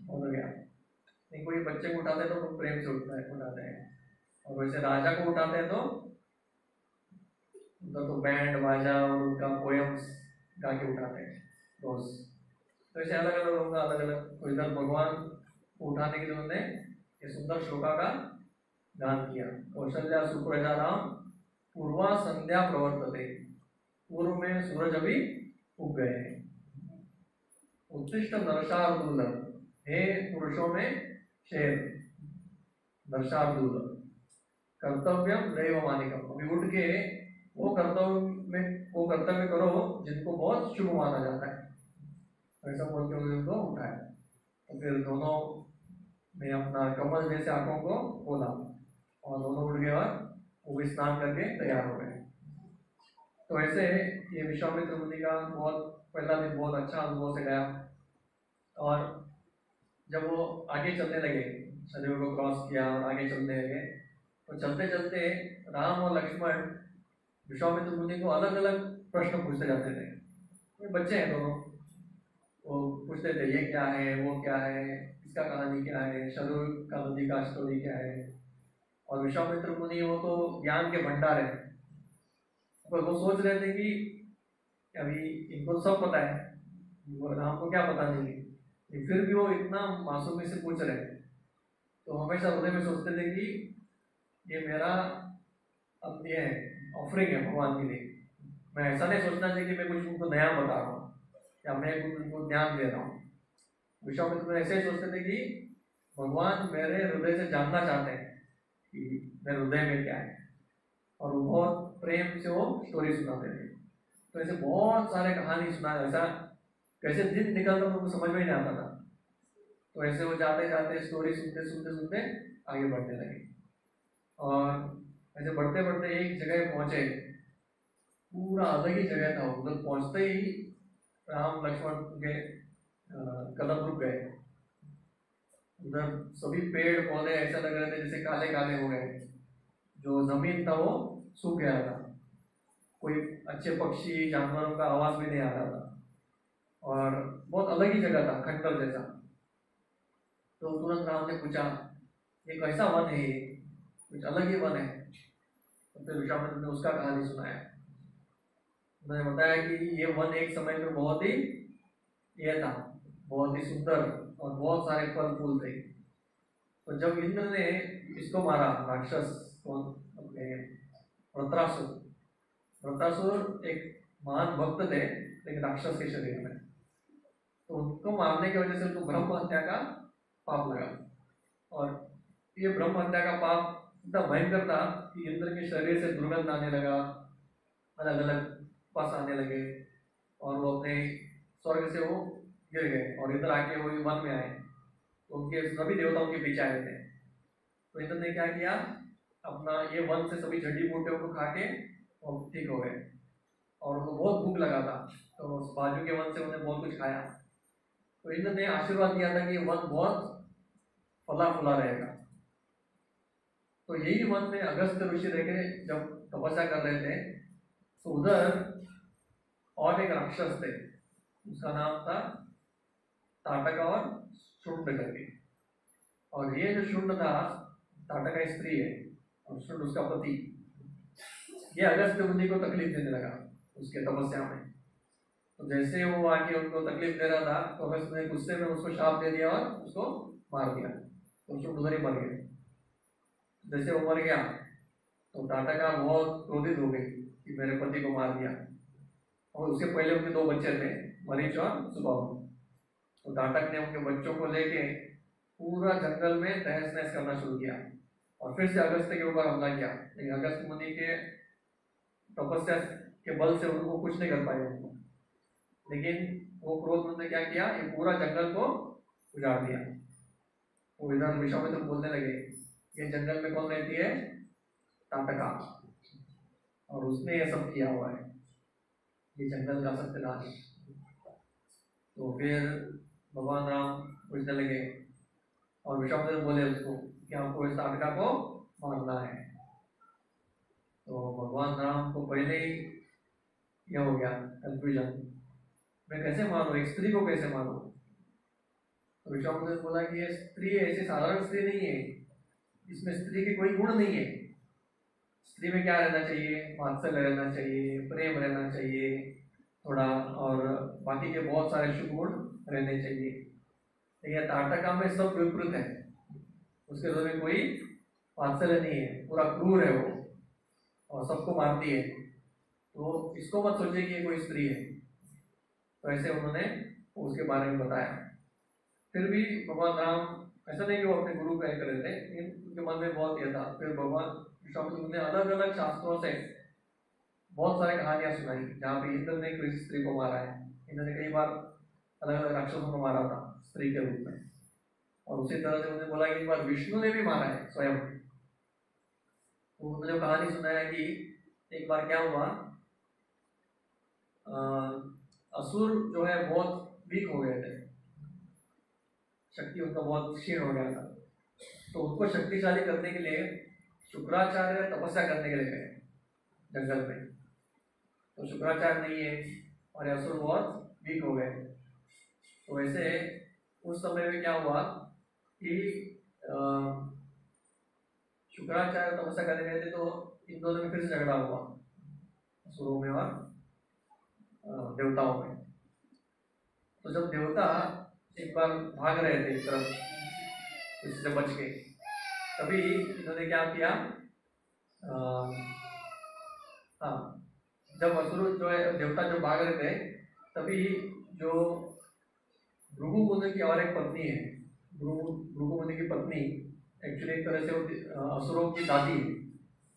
हो गया। नहीं कोई बच्चे को उठाते हैं तो प्रेम से उठाते हैं, और वैसे राजा को उठाते हैं तो उनका तो बैंड बाजा और उनका पोयम्स गा के उठाते हैं रोज। तो ऐसे अलग अलग लोगों का अलग अलग। तो इधर भगवान को उठाने के लिए उन्होंने ये सुंदर श्लोका का गान किया। कौशल्या सुप्रजा राम पूर्वा संध्या प्रवर्तते, पूर्व में सूरज अभी उग गए हैं। उत्तिष्ठ नरशार्दूल, हे पुरुषों में शेर नरशार्दूल, कर्तव्यम दैव मानिकम, अभी उठ के वो कर्तव्य करो जिनको बहुत शुभ माना जाता है, ऐसा बोल के उनको उठाया। तो फिर दोनों ने अपना कमल जैसे आंखों को खोला और दोनों उठ गए और वो भी स्नान करके तैयार हो गए। तो ऐसे ये विश्वामित्र मुनि का बहुत पहला दिन बहुत अच्छा अनुभव से गया। और जब वो आगे चलने लगे, शरीर को क्रॉस किया और आगे चलने लगे, तो चलते चलते राम और लक्ष्मण विश्वामित्र मुनि को अलग अलग प्रश्न पूछते जाते थे। ये बच्चे हैं दोनों, वो पूछते थे ये क्या है, वो क्या है, इसका कहानी क्या है, शरीर का नदी का स्टोरी क्या है। और विश्वामित्र मुनि वो तो ज्ञान के भंडार है, पर वो सोच रहे थे कि अभी इनको तो सब पता है, राम को क्या पता नहीं है, फिर भी वो इतना मासूमी से पूछ रहे। तो हमेशा हृदय में सोचते थे कि ये मेरा अब ये है ऑफरिंग है भगवान के लिए। मैं ऐसा नहीं सोचना चाहिए कि मैं कुछ उनको नया बता रहा हूँ या मैं उनको ज्ञान दे रहा हूँ। विश्वामित्र ऐसे ही सोचते थे कि भगवान मेरे हृदय से जानना चाहते हैं कि मेरे हृदय में क्या है, और वो बहुत प्रेम से वो स्टोरी सुनाते थे। तो ऐसे बहुत सारे कहानी सुना, ऐसा कैसे दिन निकलता तो उनको समझ में ही नहीं आता था। तो ऐसे वो जाते जाते स्टोरी सुनते सुनते सुनते आगे बढ़ने लगे, और ऐसे बढ़ते बढ़ते एक जगह पहुंचे, पूरा अलग ही जगह था। उधर पहुंचते ही राम लक्ष्मण के कदम रुक गए। उधर सभी पेड़ पौधे ऐसा लग रहे थे जैसे काले काले हो गए, जो जमीन था वो सूख गया था, कोई अच्छे पक्षी जानवरों का आवाज भी नहीं आ रहा था, और बहुत अलग ही जगह था, खंडर जैसा। तो तुरंत राम ने पूछा ये कैसा वन है, ये कुछ अलग ही वन है। तो फिर विश्वामित्र ने उसका कहानी सुनाया। उन्होंने बताया कि ये वन एक समय में बहुत ही ये था, बहुत ही सुंदर और बहुत सारे फल फूल थे। तो जब इंद्र ने इसको मारा, राक्षस को, अपने वृत्रासुर, वृत्रासुर एक महान भक्त थे लेकिन राक्षस के शरीर में, तो उनको मारने की वजह से उनको ब्रह्म हत्या का पाप लगा। और ये ब्रह्म हत्या का पाप इतना भयंकर था कि इंद्र के शरीर से दुर्गंध आने लगा, अलग अलग पस आने लगे, और वो अपने स्वर्ग से वो गिर गए और इधर आके वो वन में आए। तो उनके सभी देवताओं के पीछे आए थे। तो इंद्र ने क्या किया, अपना ये वन से सभी जड़ी बूटियों को खा के और ठीक हो गए, और उनको बहुत भूख लगा था, तो उस बाजू के वन से उन्हें बहुत कुछ खाया। तो इंद्र ने आशीर्वाद दिया था कि वन बहुत फला फूला रहेगा। तो यही वन में अगस्त ऋषि रहे जब तपस्या कर रहे थे, तो उधर और एक राक्षस थे, उसका नाम था ताटका और शुंड करके। और ये जो शुंड था, ताटका स्त्री है और शुंड उसका पति, ये अगस्त मुनि को तकलीफ देने लगा उसके तपस्या में। तो जैसे वो आके उनको तकलीफ दे रहा था, तो अगस्त ने गुस्से में उसको शाप दे दिया और उसको मार दिया। तो शुंड उधर ही मर गया। जैसे वो मर गया तो ताटका बहुत क्रोधित हो गई कि मेरे पति को मार दिया। और उसके पहले उनके 2 बच्चे थे, मरीच और सुबाहु। तो ताटक ने उनके बच्चों को लेके पूरा जंगल में तहस नहस करना शुरू किया और फिर से अगस्त्य के ऊपर हमला किया। लेकिन अगस्त्य मुनि के तपस्या के बल से उनको कुछ नहीं कर पाए उनको। लेकिन वो क्रोध ने क्या किया, ये पूरा जंगल को उजाड़ दिया। वो इधर विश्वामित्र बोलने लगे, ये जंगल में कौन रहती है, ताटका, और उसने ये सब किया हुआ है, ये जंगल का सत्यानाश। तो फिर भगवान राम पूछने लगे और विश्वामित्र बोले उसको कि हमको इस ताटका को मारना है। तो भगवान राम को पहले ही यह हो गया कंफ्यूजन, मैं कैसे मारूं, एक स्त्री को कैसे मारूं। तो विश्वामित्र ने बोला कि ये स्त्री ऐसी साधारण स्त्री नहीं है, इसमें स्त्री की कोई गुण नहीं है। स्त्री में क्या रहना चाहिए, वात्सल्य रहना चाहिए, प्रेम रहना चाहिए थोड़ा, और बाकी के बहुत सारे शुभ गुण रहने चाहिए। लेकिन ताटका में सब विपरीत है, उसके हृदय में कोई वात्सल्य नहीं है, पूरा क्रूर है वो और सबको मारती है। तो इसको मत सोचिए कि ये कोई स्त्री है। तो ऐसे उन्होंने उसके बारे में बताया। फिर भी भगवान राम, ऐसा नहीं कि वो अपने गुरु का कर रहे थे, लेकिन उनके मन में बहुत यह था। फिर भगवान विश्वामित्र ने अलग अलग शास्त्रों से बहुत सारी कहानियां सुनाई जहाँ पे इंद्र ने किसी स्त्री को मारा है, इन्होंने कई बार अलग अलग राक्षसों को मारा था स्त्री के रूप में। और उसी तरह से उन्होंने बोला कि एक बार विष्णु ने भी मारा है स्वयं। तो उन्होंने जो कहानी सुनाया कि एक बार क्या हुआ, असुर जो है बहुत वीक हो गए थे, शक्ति उनका बहुत क्षीण हो गया था। तो उनको शक्तिशाली करने के लिए शुक्राचार्य तपस्या करने के लिए गए जंगल में। तो शुक्राचार्य नहीं है और असुर बहुत वीक हो गए। तो वैसे उस समय में क्या हुआ कि शुक्राचार्य तपस्या करने गए थे, तो इन दोनों में फिर से झगड़ा हुआ, असुरों में और देवताओं में। तो जब देवता एक बार भाग रहे थे इस तरफ इससे बच के, तभी इन्होंने क्या किया, हाँ, जब असुर जो है देवता जब भाग रहे थे, तभी जो भृगु मुनि की और एक पत्नी है, भृगु मुनि की पत्नी एक्चुअली एक तरह से वो असुरों की दादी है,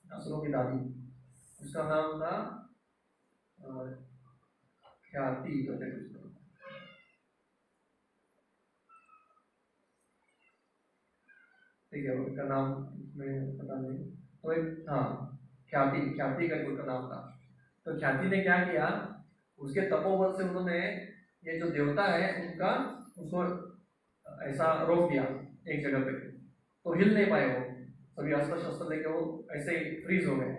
असुरों की दादी, उसका नाम था ख्याति। ठीक है, उनका नाम में पता नहीं, तो एक, हाँ, ख्याति का उनका नाम था। तो ख्याति ने क्या किया, उसके तपोबल से उन्होंने ये जो देवता है उनका उसको ऐसा रोक दिया एक जगह पे, तो हिल नहीं पाए वो, सभी अस्त्र शस्त्र लेके वो ऐसे ही फ्रीज हो गए।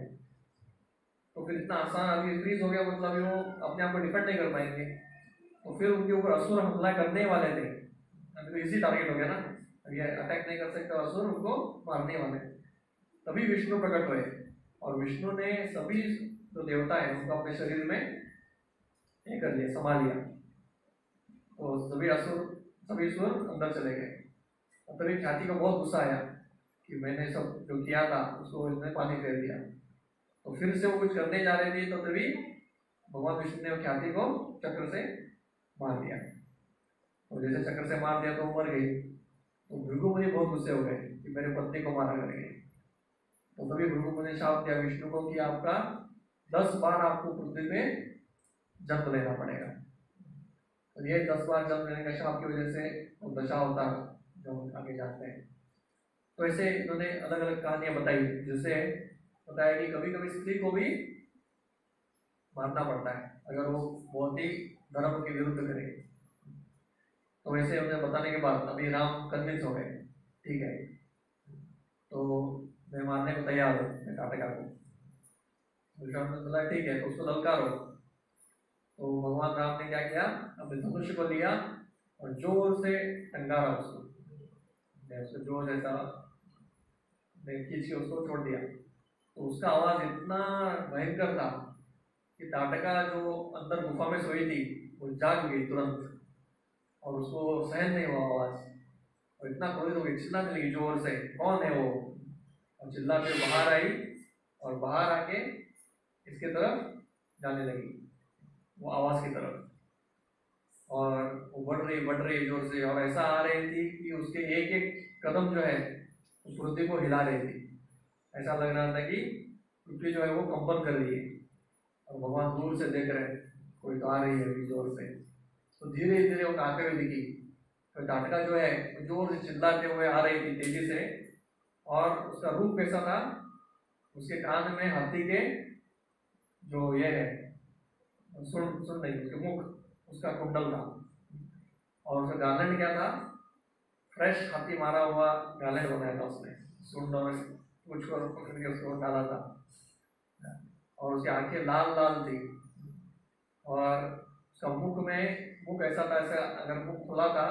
तो फिर इतना आसान अभी फ्रीज हो गया, मतलब वो अपने आप को डिफेंड नहीं कर पाएंगे। तो फिर उनके ऊपर असुर हमला करने वाले थे, अभी तो इजी टारगेट हो गया ना, अभी अटैक नहीं कर सकते असुर, उनको मारने वाले। तभी विष्णु प्रकट हुए और विष्णु ने सभी जो देवता है उनको अपने शरीर में ये कर लिया, संभाल लिया। तो सभी सुर अंदर चले गए। और तभी ख्याति को बहुत गुस्सा आया कि मैंने सब जो किया था उसको इसने पानी फेर दिया। तो फिर से वो कुछ करने जा रहे थे, तो तभी भगवान विष्णु ने ख्याति को चक्र से मार दिया। तो जैसे चक्र से मार दिया तो वो मर गई। तो भृगु मुनि बहुत गुस्से हो गए कि मेरे पत्नी को मारा करेंगे। तो तभी भृगु मुनि ने शाप दिया विष्णु को कि आपका 10 बार आपको पृथ्वी में जन्म लेना पड़ेगा। तो ये 10 बार जन्म लेने का शाप की वजह से वो दशा होता है जो हम आगे जाते हैं। तो ऐसे इन्होंने अलग अलग कहानियां बताई, जिससे बताया कि कभी कभी स्त्री को भी मारना पड़ता है अगर वो बहुत ही धर्म के विरुद्ध करे। तो वैसे उन्हें बताने के बाद अभी राम कन्विंस हो गए, ठीक है तो मैं मारने को तैयार हूँ, मैं ताटका को। विश्वामित्र ने बोला ठीक है, तो उसको ललकारो। तो भगवान राम ने क्या किया, अपने धनुष को लिया और जोर से टंगारा उसको, जोर से खींच के उसको छोड़ दिया। तो उसका आवाज इतना भयंकर था कि ताटका जो अंदर गुफा में सोई थी वो जाग गई तुरंत, और उसको सहन नहीं हुआ आवाज, और इतना क्रोधित हो गई, चिल्लाने लगी जोर से, कौन है वो, और चिल्लाते बाहर आई और बाहर आके इसके तरफ जाने लगी। वो आवाज की तरफ, और वो बढ़ रही जोर से, और ऐसा आ रही थी कि उसके एक एक कदम जो है उस पृथ्वी को हिला रही थी। ऐसा लग रहा था कि पृथ्वी जो है वो कंपन कर रही है, और भगवान दूर से देख रहे हैं कोई तो आ रही है अभी जोर से। तो धीरे धीरे वो आते हुए दिखी। तो टाटका जो है जोर से चिल्लाते हुए आ रही थी तेजी से, और उसका रूप कैसा था, उसके कान में हाथी के जो ये है सुन नहीं, उसके मुख, उसका कुंडल था, और उसका गार्लेंड क्या था, फ्रेश हाथी मारा हुआ गार्लेंड बनाया था उसने, सुन और कुछ को पकड़ के उसको डाला था, और उसकी आंखें लाल लाल थी, और उसका मुख ऐसा था, ऐसा अगर मुख खुला था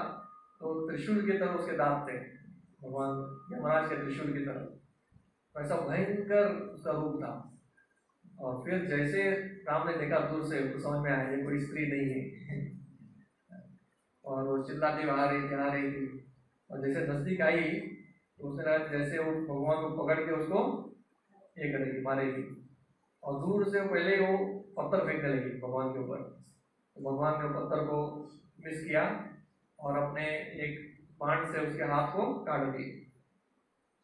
तो त्रिशूल की तरह उसके दांत थे, भगवान यमराज के त्रिशूल की तरह, ऐसा भयंकर उसका रूप था। और फिर जैसे राम ने देखा दूर से, उसको समझ में आया ये कोई स्त्री नहीं है और वो चिल्लाती आ रही थी, और जैसे नजदीक आई तो उसने कहा जैसे वो भगवान को पकड़ के उसको ये करेगी, मारेगी, और दूर से पहले वो पत्थर फेंकने लगी भगवान के ऊपर। तो भगवान ने पत्थर को मिस किया और अपने एक बाण से उसके हाथ को काट दिए।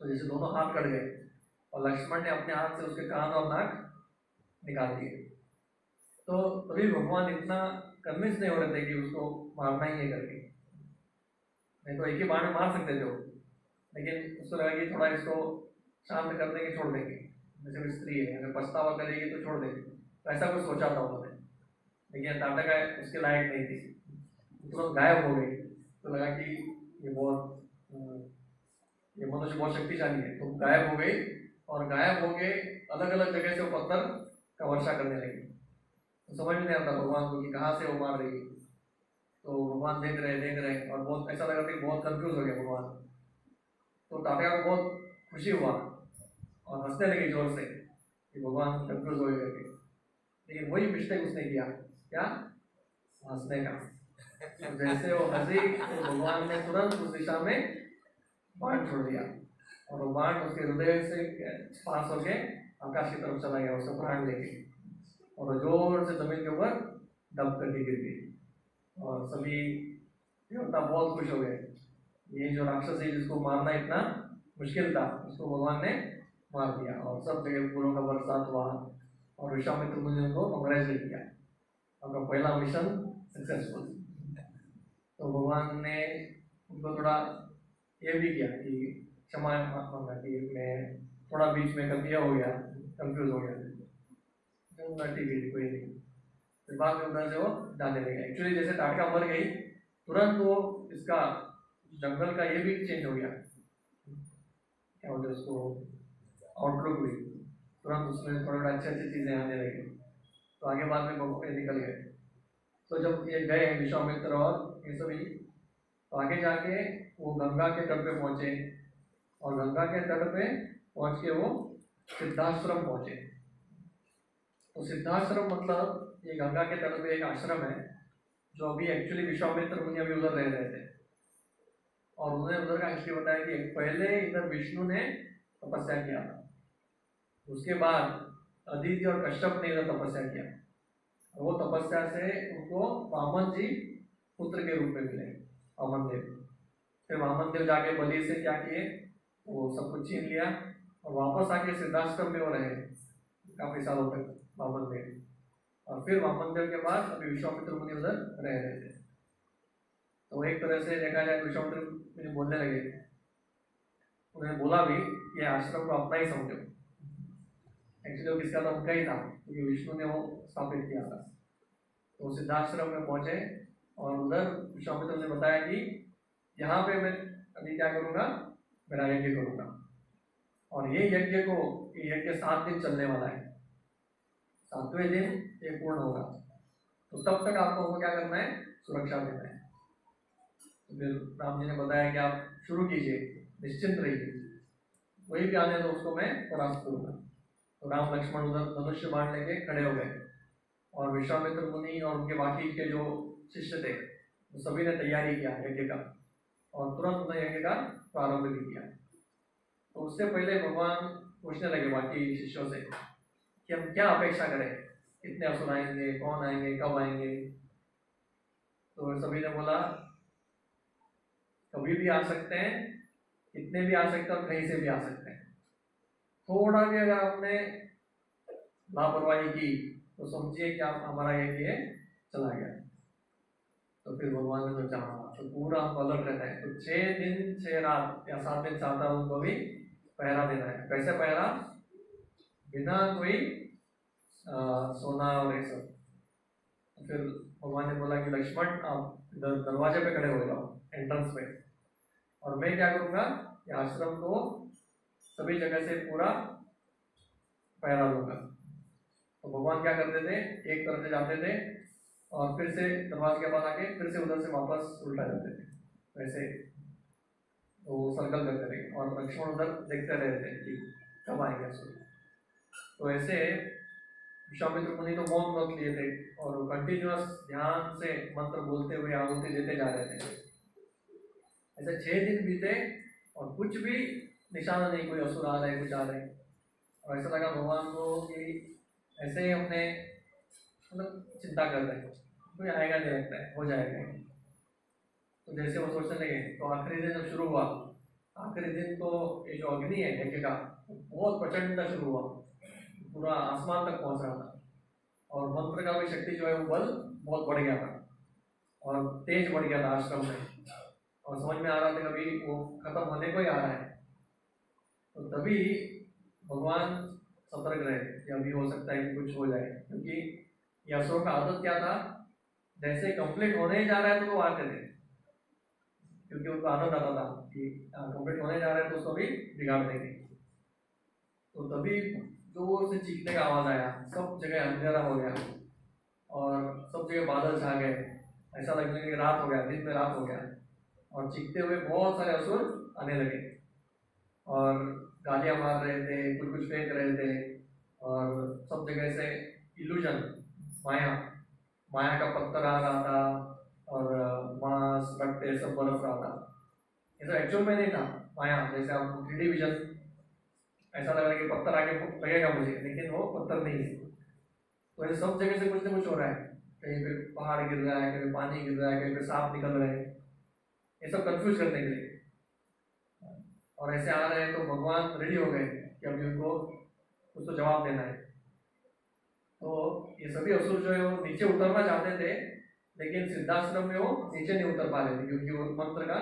तो जैसे दोनों हाथ कट गए, और लक्ष्मण ने अपने हाथ से उसके कान और नाक निकाल दिए। तो तभी भगवान इतना कन्विंस नहीं हो रहे थे कि उसको मारना ही है करके, नहीं तो एक ही बाण में मार सकते थे वो, लेकिन उसको लगा कि थोड़ा इसको शांत कर देंगे, छोड़ देंगे, जैसे भी स्त्री है अगर पछतावा करेगी तो छोड़ देंगे, तो ऐसा कुछ सोचा था उन्होंने। लेकिन टाटा उसके लायक नहीं थी, तुरंत गायब हो गई। तो लगा कि ये मनुष्य बहुत शक्तिशाली है, तो गायब हो गई, और गायब हो के अलग अलग जगह से वो पत्थर का वर्षा करने लगी। तो समझ में नहीं आता भगवान को कि कहाँ से वो मार रही है। तो भगवान देख रहे, और बहुत ऐसा लगा कि बहुत कंफ्यूज हो गया भगवान। तो टाटा को बहुत खुशी हुआ और हंसने लगी जोर से कि भगवान कंफ्यूज हो गए करके। लेकिन वही मिस्टेक उसने किया, क्या, हंसने का। तो जैसे वो हंसी तो भगवान ने तुरंत उस दिशा में बाण छोड़ दिया, और वो बाण उसके हृदय से पास होके आकाश की तरफ चला गया, उसका प्राण लेके, और जोर से जमीन के ऊपर दब करके गिर गई। और सभी देवता बहुत खुश हो गए, ये जो राक्षस है जिसको मारना इतना मुश्किल था उसको भगवान ने मार दिया। और सब जगह फूलों का बरसात हुआ, और विश्वामित्र मुनि उनको कांग्रेचुलेट किया, उनका पहला मिशन सक्सेसफुल। तो भगवान ने उनको थोड़ा ये भी किया कि क्षमा मांगा कि मैं थोड़ा बीच में गलतिया हो गया, कंफ्यूज हो गया, ठीक है कोई नहीं। फिर बाद में उधर से वो जाने लगे। एक्चुअली जैसे टाटका मर गई, तुरंत वो इसका जंगल का ये भी चेंज हो गया, क्या बोलते उसको, आउटलुक भी तुरंत उसमें थोड़ा अच्छी अच्छी चीजें आने लगी। तो आगे बाद में निकल गए। तो जब ये गए विश्वामित्र और ये सभी, तो आगे जाके वो गंगा के तट पे पहुंचे, और गंगा के तट पे पहुंच के वो सिद्धाश्रम पहुंचे। तो सिद्धाश्रम मतलब ये गंगा के तट पे एक आश्रम है, जो अभी एक्चुअली विश्वामित्र मुनि अभी उधर रह रहे थे, और उन्होंने उधर का हिस्ट्री बताया कि पहले इधर विष्णु ने तपस्या किया था, उसके बाद अदिति और कश्यप ने इधर तपस्या किया, और वो तपस्या से उनको वामन जी पुत्र के रूप में मिले, वामन देव। फिर वामन देव जाके बलि से क्या किए, वो सब कुछ छीन लिया, और वापस आके सिद्धाश्रम में वो रहे काफी सालों तक वामन देव। और फिर वामन देव के बाद अभी विश्वामित्र मुनि उधर रह रहे थे। तो एक तरह से देखा जाए विश्वामित्र मुनि बोलने लगे, उन्होंने बोला भी कि आश्रम को अपना ही समझो। एक्चुअली वो किसका था, उनका ही था, क्योंकि विष्णु ने वो स्थापित किया था। तो सिद्धाश्रम में पहुंचे, और उधर विश्वामित्र ने बताया कि यहाँ पे मैं अभी क्या करूँगा, मेरा यज्ञ करूँगा, और ये यज्ञ 7 दिन चलने वाला है, 7वें दिन ये पूर्ण होगा, तो तब तक आपको क्या करना है, सुरक्षा देना है। तो फिर राम जी ने बताया कि आप शुरू कीजिए, निश्चिंत रहिए, वही भी आने तो उसको मैं परास्त करूँगा। तो राम लक्ष्मण उधर धनुष्य बाण लेके खड़े हो गए, और विश्वामित्र मुनि और उनके बाकी के जो शिष्य थे वो सभी ने तैयारी किया यज्ञ का, और तुरंत उन्हें यज्ञ का प्रारंभ भी किया। तो उससे पहले भगवान पूछने लगे बाकी शिष्यों से कि हम क्या अपेक्षा करें, कितने असुर आएंगे, कौन आएंगे, कब आएंगे। तो सभी ने बोला कभी भी आ सकते हैं, कितने भी आ सकते हैं और कहीं से भी आ सकते हैं। थोड़ा भी अगर आपने लापरवाही की तो समझिए कि आप हमारा ये चला गया। तो फिर भगवान ने सोचा तो पूरा हमको अलर्ट रहता है। तो 6 दिन 6 रात या 7 दिन 7 रात उनको भी पहरा देना है। कैसे पहरा? बिना कोई सोना और ये सब। तो फिर भगवान ने बोला कि लक्ष्मण आप दरवाजे पे खड़े हो जाओ, एंट्रेंस पे, और मैं क्या करूंगा कि आश्रम को सभी जगह से पूरा पहरा दूंगा। तो भगवान क्या करते थे, एक तरफ से जाते थे और फिर से दरवाजे के पास आके फिर से उधर से वापस उल्टा जाते थे, वैसे वो सर्कल करते थे। और लक्ष्मण उधर देखते रहते कि कब आएंगे असुर। तो ऐसे विश्वामित्र मुनि तो मौन व्रत लिए थे और कंटिन्यूअस ध्यान से मंत्र बोलते हुए आहुति देते जा रहे थे। ऐसे 6 दिन बीते और कुछ भी निशाना नहीं, कोई असुर आ रहे, कुछ आ रहे। और ऐसा लगा भगवान को कि ऐसे ही हमने मतलब चिंता कर रहे हैं, कोई आएगा नहीं, लगता है हो जाएगा। तो जैसे वो सोचने लगे तो आखिरी दिन जब शुरू हुआ, आखिरी दिन तो ये जो अग्नि है यज्ञ का बहुत प्रचंड शुरू हुआ, पूरा आसमान तक पहुंच रहा था। और मंत्र का भी शक्ति जो है वो बल बहुत बढ़ गया था और तेज बढ़ गया था आश्रम में। और समझ में आ रहा था कभी वो खत्म होने को ही आ रहा है। तो तभी भगवान सतर्क रहे कि अभी हो सकता है कि कुछ हो जाए, क्योंकि ये असुरों का आदत क्या था, जैसे कंप्लीट होने ही जा रहा है तो वो आते थे, क्योंकि उनको आदत आता था कि कंप्लीट होने जा रहा है तो उसको भी बिगाड़ देंगे। तो तभी जोर से चीखने का आवाज आया, सब जगह अंधेरा हो गया और सब जगह बादल छा गए, ऐसा लगने लगा रात हो गया, दिन में रात हो गया। और चीखते हुए बहुत सारे असुर आने लगे और गालियां मार रहे थे, कुछ कुछ फेंक रहे थे और सब जगह से इल्यूजन, माया, माया का पत्थर आ रहा था और मांस रक्ते सब बरस रहा था। ऐसा एक्चुअल में नहीं था माया, जैसे आप 3D विजन ऐसा लग रहा है कि पत्थर आके लगेगा मुझे, लेकिन वो पत्थर नहीं है। तो ऐसे सब जगह से कुछ ना कुछ हो रहा है, कहीं पे पहाड़ गिर रहा है, कहीं पानी गिर रहा है, कहीं पे सांप निकल रहे हैं, ये सब कंफ्यूज करने के लिए। और ऐसे आ रहे हैं तो भगवान रेडी हो गए कि अभी उनको कुछ तो जवाब देना है। तो ये सभी असुर जो है वो नीचे उतरना चाहते थे, लेकिन सिद्धाश्रम में वो नीचे नहीं उतर पा रहे थे क्योंकि वो मंत्र का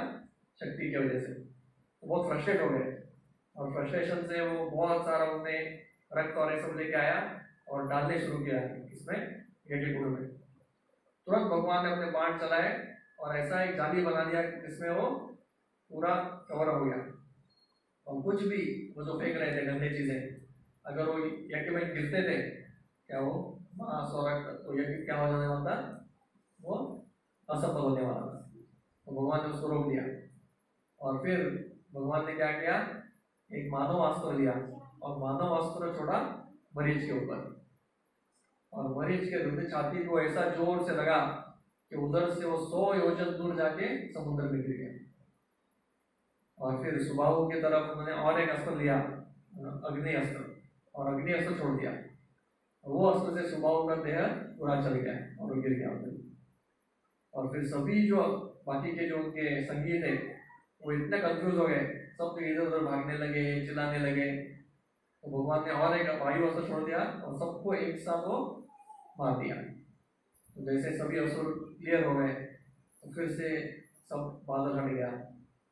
शक्ति की वजह से तो बहुत फ्रस्ट्रेट हो गए। और फ्रस्ट्रेशन से वो बहुत सारा उन्होंने रक्त और ये सब लेके आया और डालने शुरू किया इसमें यज्ञ कुंड में। तुरंत भगवान ने अपने बाण चलाए और ऐसा एक जाली बना दिया जिसमें वो पूरा कवर हो गया। और कुछ भी वो जो फेंक रहे थे गंदे चीजें, अगर वो यज्ञ में गिरते थे क्या वो मांस और रक्त, तो यज्ञ क्या हो जाने वाला था, वो असफल होने वाला था। तो भगवान ने उसको रोक दिया। और फिर भगवान ने क्या किया, एक मानव अस्त्र लिया और मानव अस्त्र छोड़ा मरीज के ऊपर, और मरीज के हृदय छाती को ऐसा जोर से लगा कि उधर से वो 100 योजन दूर जाके समुद्र में गिर गया। और फिर सुबाहु की तरफ उन्होंने और एक अस्त्र लिया, अग्नि अस्त्र, और अग्नि अस्त्र छोड़ दिया। वो अस्त्र से सुबाहु का देह पूरा चल गया और वो गिर गया उधर। और फिर सभी जो बाकी के जो उनके संगी थे वो इतने कंफ्यूज हो गए, सब इधर उधर भागने लगे, चिल्लाने लगे। तो भगवान ने और एक वायु अस्त्र छोड़ दिया और सबको एक साथ वो मार दिया। तो जैसे सभी असुर क्लियर हो गए तो फिर से सब बादल हट गया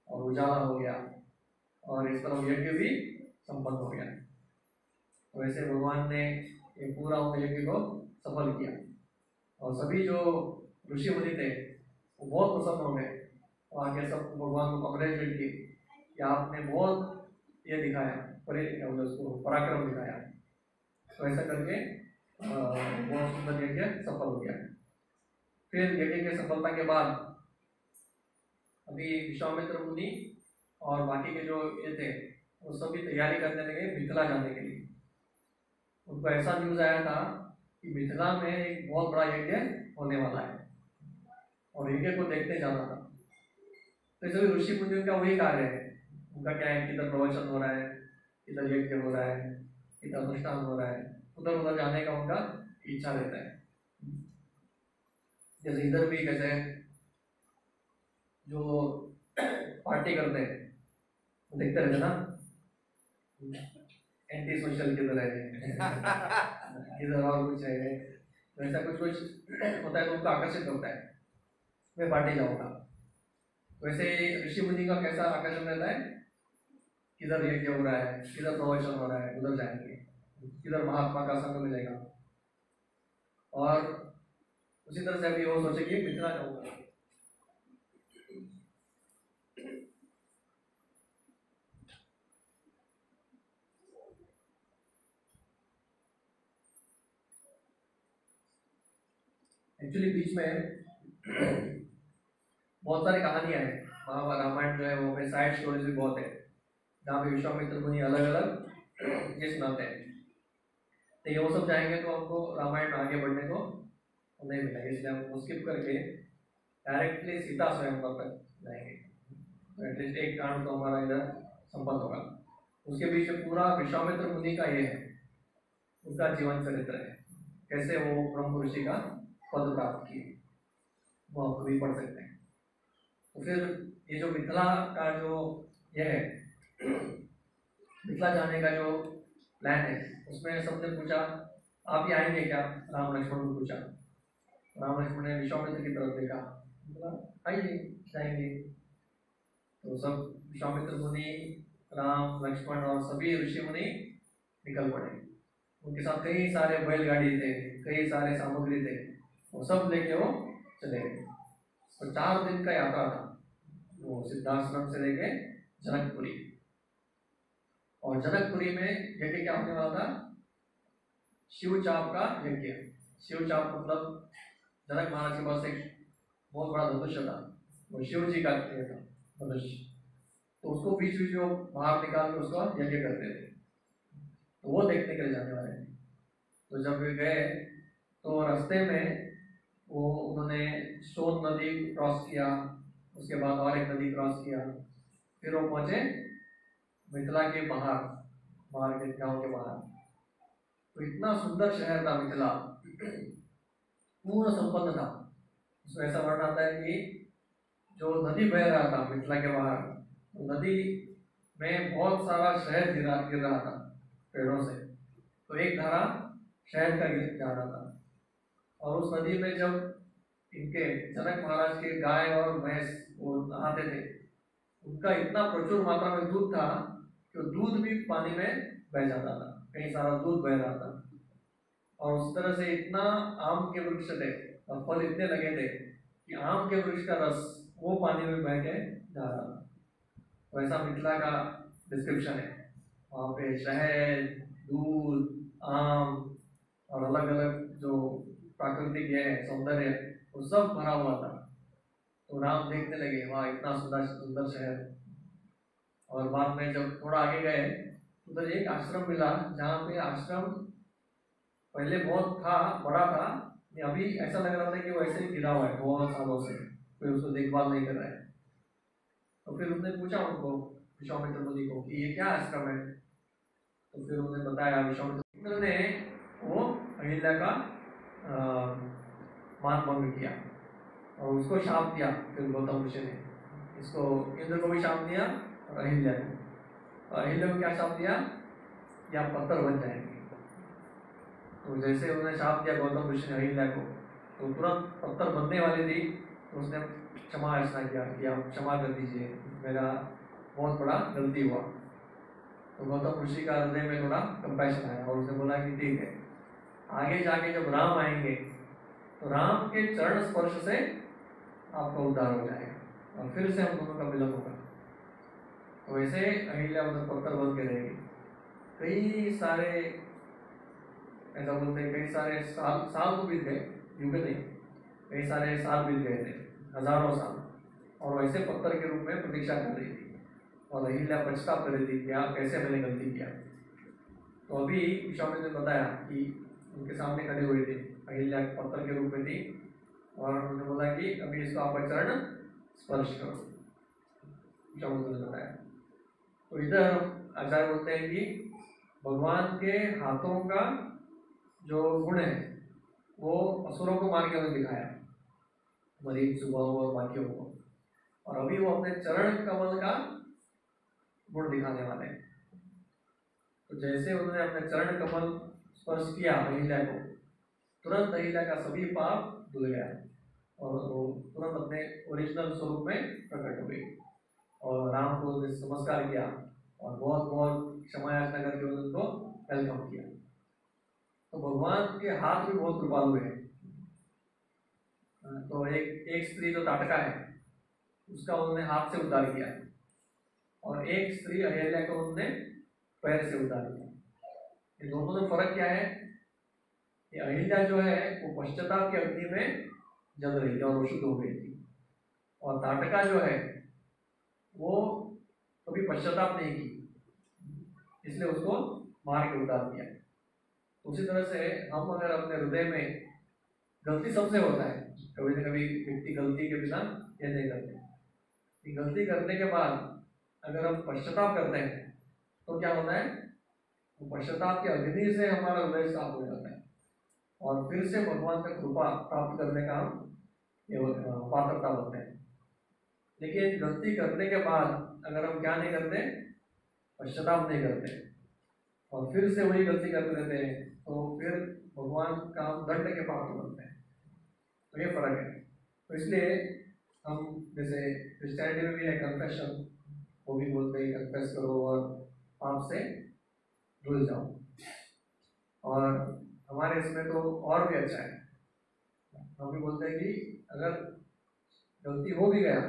और उजाला हो गया और इस तरह यज्ञ भी संपन्न हो गया। तो ऐसे भगवान ने ये पूरा यज्ञ को सफल किया और सभी जो ऋषि मुनि थे वो बहुत प्रसन्न हो गए और आगे सब भगवान को कॉन्ग्रेचुलेट की कि आपने बहुत ये दिखाया, उसको पराक्रम दिखाया। तो ऐसा करके बहुत सुंदर यज्ञ सफल हो गया। फिर यज्ञ की सफलता के बाद अभी विश्वामित्र मुनि और बाकी के जो ये थे वो सभी तैयारी करने लगे मिथिला जाने के लिए। उनको ऐसा न्यूज आया था कि मिथिला में एक बहुत बड़ा यज्ञ होने वाला है और यज्ञ को देखते जाना था। तो सभी ऋषि मुनियों का वही कार्य है, उनका क्या है, किधर प्रवचन हो रहा है, किधर यज्ञ हो रहा है, किधर अनुष्ठान हो रहा है, उधर उधर जाने का उनका इच्छा रहता है। जैसे इधर भी कैसे जो पार्टी करते हैं देखते रहते ना, एंटी सोशल किधर है इधर और कुछ है, वैसा कुछ कुछ होता है तो उनको आकर्षित होता है, मैं पार्टी जाऊंगा। वैसे ऋषि मुनि का कैसा आकर्षण रहता है, किधर यज्ञ हो रहा है, किधर प्रवचन हो रहा है, उधर जाएंगे, किधर महात्मा का संग मिलेगा। और उसी तरह से अभी वो सोचे कि मिथिला जाऊंगा। एक्चुअली बीच में बहुत सारी कहानियां हैं, महाभारत रामायण जो है वो में साइड स्टोरीज भी बहुत है, जहाँ पे विश्वामित्र मुनि अलग अलग ये सुनाते हैं। तो ये वो सब जाएंगे तो हमको रामायण में आगे बढ़ने को नहीं मिलेगा, इसलिए हम स्किप करके डायरेक्टली सीता स्वयंवर तक जाएंगे। तो एटलीस्ट एक कांड तो हमारा इधर संपन्न होगा। उसके बीच में पूरा विश्वामित्र मुनि का ये है, उनका जीवन चरित्र है, कैसे वो ब्रह्म ऋषि का पद प्राप्त किए, वो आप कभी पढ़ सकते हैं। तो फिर ये जो मिथिला का जो ये है, मिथिला जाने का जो प्लान है, उसमें सबने पूछा आप ही आएंगे क्या, राम लक्ष्मण को पूछा। राम लक्ष्मण ने विश्वामित्र की तरफ देखा, बोला आइए जाएंगे। तो सब विश्वामित्र मुनि, राम लक्ष्मण और सभी ऋषि मुनि निकल पड़े। उनके साथ कई सारे बैलगाड़ी थे, कई सारे सामग्री थे, वो सब लेके वो चले गए। तो 4 दिन का यात्रा था, वो सिद्धाश्रम से लेके जनकपुरी। और जनकपुरी में यज्ञ क्या होने वाला था, शिवचाप का यज्ञ। शिवचाप मतलब जनक महाराज के पास एक बहुत बड़ा धनुष था, वो शिव जी का था धनुष, तो उसको बीच बीच में बाहर निकाल के उसका यज्ञ करते थे। तो वो देखने के लिए जाने वाले थे। तो जब वे गए तो रास्ते में वो उन्होंने सोन नदी क्रॉस किया, उसके बाद और एक नदी क्रॉस किया, फिर वो पहुंचे मिथिला के बाहर के गांव के बाहर। तो इतना सुंदर शहर था मिथिला, पूर्ण संपन्न था। उसमें ऐसा वर्णन आता है कि जो नदी बह रहा था मिथिला के बाहर, तो नदी में बहुत सारा शहद गिर रहा था पेड़ों से। तो एक धारा शहद का गिर जा रहा था, और उस नदी में जब इनके जनक महाराज के गाय और भैंस वो नहाते थे, उनका इतना प्रचुर मात्रा में दूध था कि दूध भी पानी में बह जाता था, कई सारा दूध बह रहा था। और उस तरह से इतना आम के वृक्ष थे और फल इतने लगे थे कि आम के वृक्ष का रस वो पानी में बह के जा रहा था। तो ऐसा मिथिला का डिस्क्रिप्शन है। वहाँ पे शहद, दूध, आम और अलग अलग जो प्राकृतिक है सौंदर्य, वो सब भरा हुआ था। तो राम देखने लगे, वहाँ इतना सुंदर सुंदर शहर। और बाद में जब थोड़ा आगे गए, उधर एक आश्रम मिला, जहाँ पे आश्रम पहले बहुत था, बड़ा था, अभी ऐसा लग रहा था कि वो ऐसे ही गिरा हुआ है बहुत सालों से, कोई उसको देखभाल नहीं कर रहा है। तो फिर उसने पूछा उनको, विश्वामित्र मुनि को, कि ये क्या आश्रम है। तो फिर उन्होंने बताया, विश्वामित्र ने वो अहिल्या का मान भंग किया और उसको शाप दिया। फिर गौतम ऋषि ने इसको इंद्र को भी शाप दिया और अहिल्या को। अहिल्या को क्या शाप दिया, या पत्थर बन जाएंगे। तो जैसे उन्होंने शाप दिया गौतम ऋषि ने अहिल्या को, तो तुरंत पत्थर बनने वाली थी। तो उसने क्षमा याचना किया कि आप क्षमा कर दीजिए, मेरा बहुत बड़ा गलती हुआ। तो गौतम ऋषि का हृदय में थोड़ा कंपैशन आया और उसने बोला कि ठीक है, आगे जाके जब राम आएंगे तो राम के चरण स्पर्श से आपका उद्धार हो जाएगा और फिर से हम दोनों का मिलन होगा। तो वैसे अहिल्या उधर पत्थर बन के रहेगी। कई सारे, ऐसा बोलते हैं, कई सारे साल तो बीत गए, युग नहीं, कई सारे साल बीत गए थे, हजारों साल, और वैसे पत्थर के रूप में प्रतीक्षा कर रही थी। और अहिल्या पछतावा कर रही थी कि आप कैसे मैंने गलती किया। तो अभी विश्वामित्र ने बताया कि उनके सामने खड़े हुए थे, अहिल्या पत्थर के रूप में थी, और उन्होंने बोला कि अभी इसको आप चरण स्पर्श करो, विश्वामित्र ने बताया। तो इधर आचार्य बोलते हैं कि भगवान के हाथों का जो गुण है वो असुरों को मार के उन्हें दिखाया, मरीच, सुबाहु और बाकियों को। और अभी वो अपने चरण कमल का गुण दिखाने वाले हैं। तो जैसे उन्होंने अपने चरण कमल स्पर्श किया अहिल्या को, तुरंत अहिल्या का सभी पाप धुल गया और वो तुरंत अपने ओरिजिनल स्वरूप में प्रकट हो गई और राम को नमस्कार किया और बहुत बहुत क्षमा याचना करके उनको वेलकम किया। तो भगवान के हाथ भी बहुत कृपालु है। तो एक स्त्री जो ताटका है उसका उन्होंने हाथ से उद्धार किया और एक स्त्री अहिल्या को उन्होंने पैर से उद्धार किया। ये दोनों में फर्क क्या है कि अहिल्या जो है वो पश्चाताप की अग्नि में जल रही थी और वो शुद्ध हो गई थी, और ताटका जो है वो कभी पश्चाताप नहीं की, इसलिए उसको मार के उतार दिया। उसी तरह से हम अगर अपने हृदय में, गलती सबसे होता है, कभी न कभी व्यक्ति गलती के बिना ये नहीं करते, गलती करने के बाद अगर हम पश्चाताप करते हैं तो क्या होता है, वो पश्चाताप की अग्नि से हमारा हृदय साफ हो जाता है और फिर से भगवान का कृपा प्राप्त करने का हम पात्रता बनते हैं। लेकिन गलती करने के बाद अगर हम क्या नहीं करते, पश्चाताप नहीं करते और फिर से वही गलती करते रहते हैं, तो फिर भगवान का हम दंड के पात्र बनते हैं। तो ये फर्क है। तो इसलिए हम जैसे क्रिश्चियनिटी में भी है कन्फेशन, वो भी बोलते हैं कन्फेस करो और पाप से धुल जाओ, और हमारे इसमें तो और भी अच्छा है, हम भी बोलते हैं कि अगर गलती हो भी गया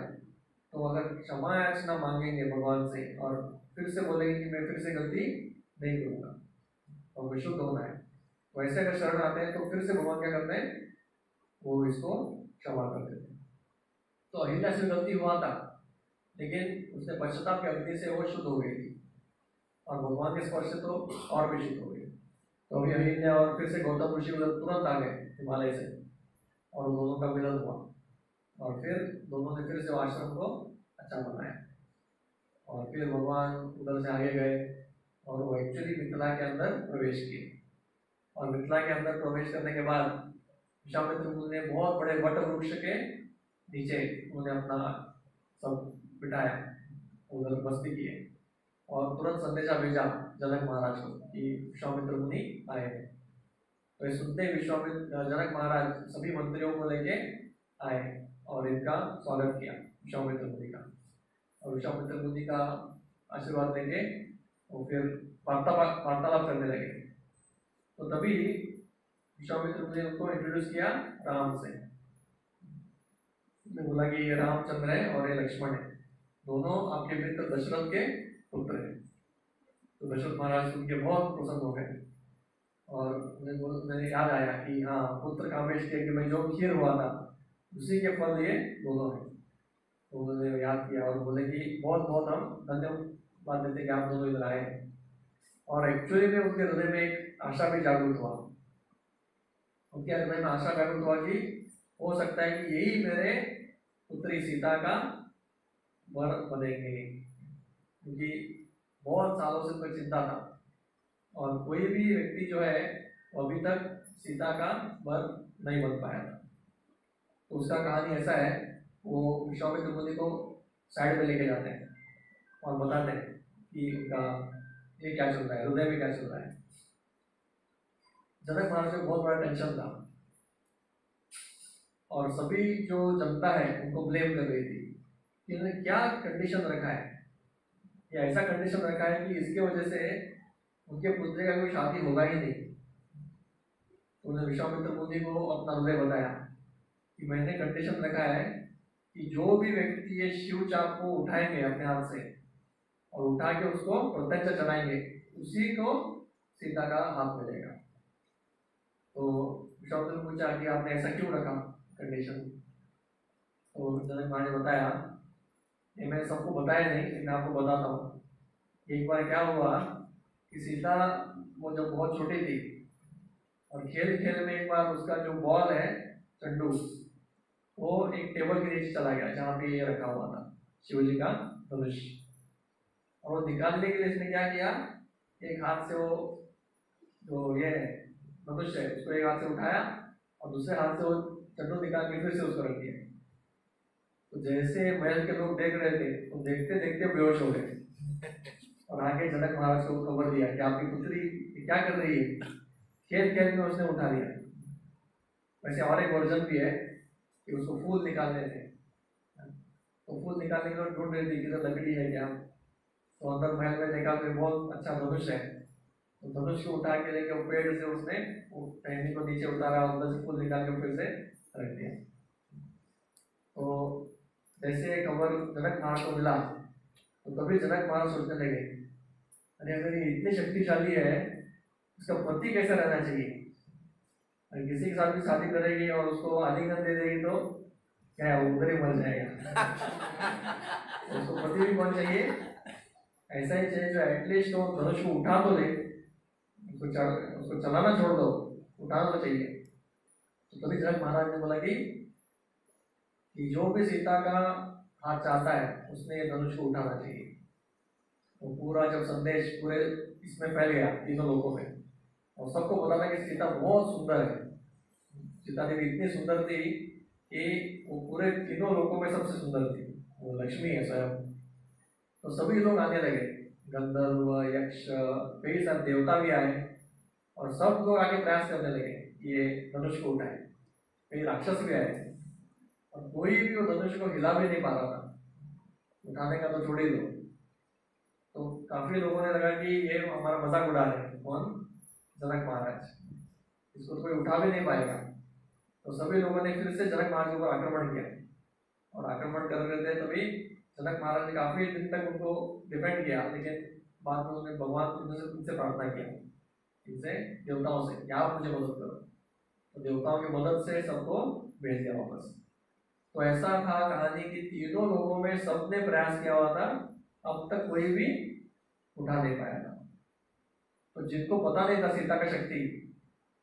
तो अगर क्षमा याचना मांगेंगे भगवान से और फिर से बोलेंगे कि मैं फिर से गलती नहीं करूँगा और विशुद्ध होना है, तो ऐसे अगर शरण आते हैं तो फिर से भगवान क्या करते हैं, वो इसको क्षमा कर देते हैं। तो अहिल्या से गलती हुआ था लेकिन उसने पश्चाताप की अग्नि से वो शुद्ध हो गई थी और भगवान के स्पर्श से तो और भी शुद्ध हो गई। तो अभी अहिल्या और फिर से गौतम ऋषि उधर तुरंत आ गए हिमालय से और दोनों का मिलन हुआ और फिर दोनों ने फिर से आश्रम को अच्छा बनाया और फिर भगवान उधर से आगे गए और वो एक्चुअली मिथिला के अंदर प्रवेश किए। और मिथिला के अंदर प्रवेश करने के बाद विश्वामित्र मुनि ने बहुत बड़े वट वृक्ष के नीचे उन्हें अपना सब बिठाया, उधर बस्ती किए और तुरंत संदेशा भेजा जनक महाराज को कि विश्वामित्र मुनि आए हैं। तो ये सुनते विश्वामित्र जनक महाराज सभी मंत्रियों को लेके आए और इनका स्वागत किया विश्वामित्र मुनि का, और विश्वामित्र मुनि का आशीर्वाद लेके वो फिर वार्तालाप करने लगे। तो तभी विश्वामित्र मुनि उनको इंट्रोड्यूस किया राम से, बोला कि ये रामचंद्र है और ये लक्ष्मण है, दोनों आपके मित्र दशरथ के पुत्र हैं। तो दशरथ महाराज सुन के बहुत प्रसन्न हो गए और उन्हें याद आया कि हाँ, पुत्र कामेश के में जो खीर हुआ था उसी के फल ये दोनों हैं। तो उन्होंने याद किया और बोले कि बहुत बहुत हम धन्यवाद देते कि आप दोनों इधर आए। और एक्चुअली में उनके हृदय में एक आशा भी जागृत हुआ, उनके हृदय में आशा जागृत हुआ कि हो सकता है कि यही मेरे पुत्री सीता का वर बनेंगे, क्योंकि बहुत सालों से उनको चिंता था और कोई भी व्यक्ति जो है वो अभी तक सीता का वर नहीं बन पाया था। तो उसका कहानी ऐसा है, वो विश्वामित्र मुनि को साइड में लेके जाते हैं और बताते हैं कि उनका ये क्या चल रहा है, हृदय में क्या चल रहा है। जनक महाराज को बहुत बड़ा टेंशन था और सभी जो जनता है उनको ब्लेम कर रही थी कि उन्होंने क्या कंडीशन रखा है, या ऐसा कंडीशन रखा है कि इसके वजह से उनके पुत्र का कोई शादी होगा ही नहीं। तो उन्होंने विश्वामित्र मुनि को अपना हृदय बताया कि मैंने कंडीशन रखा है कि जो भी व्यक्ति ये शिव चाप को उठाएंगे अपने हाथ से और उठा के उसको प्रत्यक्ष चलाएंगे, उसी को सीता का हाथ मिलेगा। तो विश्वामित्र ने पूछा कि आपने ऐसा क्यों रखा कंडीशन? तो जनक महाराज ने बताया, ये मैंने सबको बताया नहीं लेकिन आपको बताता हूँ। एक बार क्या हुआ कि सीता वो जब बहुत छोटी थी और खेल खेल में एक बार उसका जो बॉल है चंडू, वो एक टेबल के नीचे चला गया जहाँ पे ये रखा हुआ था शिवजी का धनुष, और वो निकालने के लिए इसने क्या किया, एक हाथ से वो जो ये धनुष है उसको एक हाथ से उठाया और दूसरे हाथ से वो चट्टू निकाल के फिर से उसको रख दिया। तो जैसे महल के लोग देख रहे थे तो देखते देखते बेहोश हो गए, और आगे जनक महाराज को खबर दिया कि आपकी पुत्री क्या कर रही है। खेत खेत में उसने उठा लिया। वैसे और एक वर्जन भी है कि उसको फूल निकालने थे, तो फूल निकालने के लिए ढूंढ रही थी कि तो लकड़ी है क्या। तो अंदर महल में देखा तो बहुत अच्छा धनुष है, तो धनुष को उठा के लेके पेड़ से उसने टहनी को नीचे उतारा, अंदर से फूल निकाल के फिर से रख दिया। तो जैसे खबर जनक महाराज को मिला तो तभी जनक महाराज सोचने लगे, अरे अगर ये इतने शक्तिशाली है उसका पति कैसा रहना चाहिए। अगर किसी के साथ भी शादी करेगी और उसको आलिंगन दे देगी तो क्या है, वो उधर ही मर जाएगा। उसको पति भी कौन चाहिए, ऐसा ही चाहिए जो एटलीस्ट वो धनुष को उठा तो ले, उसको चलाना छोड़ दो, उठाना तो चाहिए। तो तभी जनक महाराज ने बोला कि जो भी सीता का हाथ चाहता है उसने ये धनुष को उठाना चाहिए। तो पूरा जब संदेश पूरे इसमें फैल गया तीनों लोगों में, और सबको पता था कि सीता बहुत सुंदर है। सीता देवी इतनी सुंदर थी कि वो पूरे तीनों लोगों में सबसे सुंदर थी, वो लक्ष्मी है स्वयं। तो सभी लोग आने लगे, गंधर्व, यक्ष, कई सारे देवता भी आए, और सब लोग आगे प्रयास करने लगे कि ये धनुष को उठाए। कई राक्षस भी आए, और कोई भी वो धनुष को हिला भी नहीं पा रहा था, उठाने का तो छोड़ ही दो। तो काफी लोगों ने लगा कि ये हमारा मजाक उड़ा रहे हैं, कौन, जनक महाराज, इसको तो कोई उठा भी नहीं पाएगा। तो सभी लोगों ने फिर से जनक महाराज के ऊपर आक्रमण किया, और आक्रमण कर रहे थे तभी जनक महाराज ने काफी दिन तक उनको डिफेंड किया, लेकिन बाद में उन्होंने भगवान से उनसे प्रार्थना किया, इनसे देवताओं से, क्या आप मुझे मदद करो। तो देवताओं की मदद से सबको भेज दिया वापस। तो ऐसा था कहानी कि तीनों लोगों में सबने प्रयास किया हुआ था, अब तक कोई भी उठा नहीं पाया था। तो जिनको पता नहीं था सीता का शक्ति,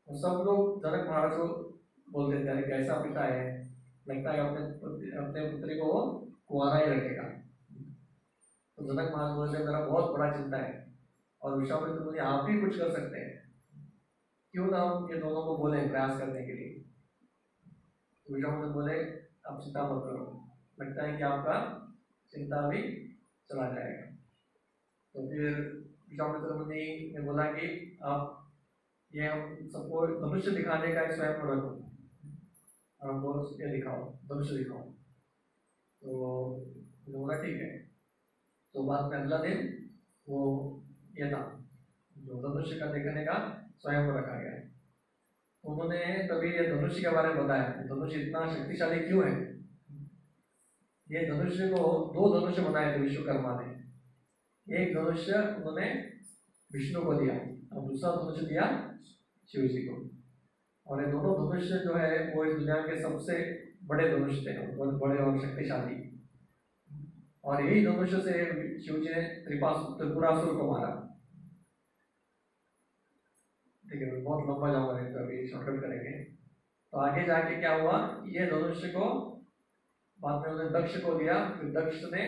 वो सब लोग जनक महाराज को बोलते थे, अरे कैसा पिता है, लगता है अपने पुत्री को कुंवारा ही रखेगा। तो जनक महाराज बोलते, मेरा बहुत बड़ा चिंता है, और विश्वामित्र मुनि आप भी कुछ कर सकते हैं, क्यों ना हम ये दोनों को बोले प्रयास करने के लिए। तो विश्वामित्र बोले, आप चिंता मत करो, लगता है कि आपका चिंता भी चला जाएगा। तो फिर विश्वामित्र मुनि ने बोला कि आप ये हम सबको धनुष दिखाने का एक स्वयं को रखो, और हमको ये दिखाओ, धनुष दिखाओ। तो बोला ठीक है। तो बाद में अगला दिन वो ये था जो धनुष का देखने का स्वयं को रखा गया। उन्होंने तभी ये धनुष के बारे में बताया, धनुष इतना शक्तिशाली क्यों है। ये धनुष को दो धनुष बनाए थे विश्वकर्मा ने, एक धनुष उन्होंने विष्णु को दिया और दूसरा धनुष दिया शिव जी को। और ये दोनों धनुष जो है वो इस दुनिया के सबसे बड़े धनुष थे, बहुत बड़े और शक्तिशाली। और यही धनुष से शिव जी ने त्रिपुरासुर को मारा। ठीक है, बहुत लंबा जाऊंगा, नहीं तो अभी शॉर्टकट करेंगे। तो आगे जाके क्या हुआ, ये धनुष को बाद में उन्होंने दक्ष को दिया, फिर दक्ष ने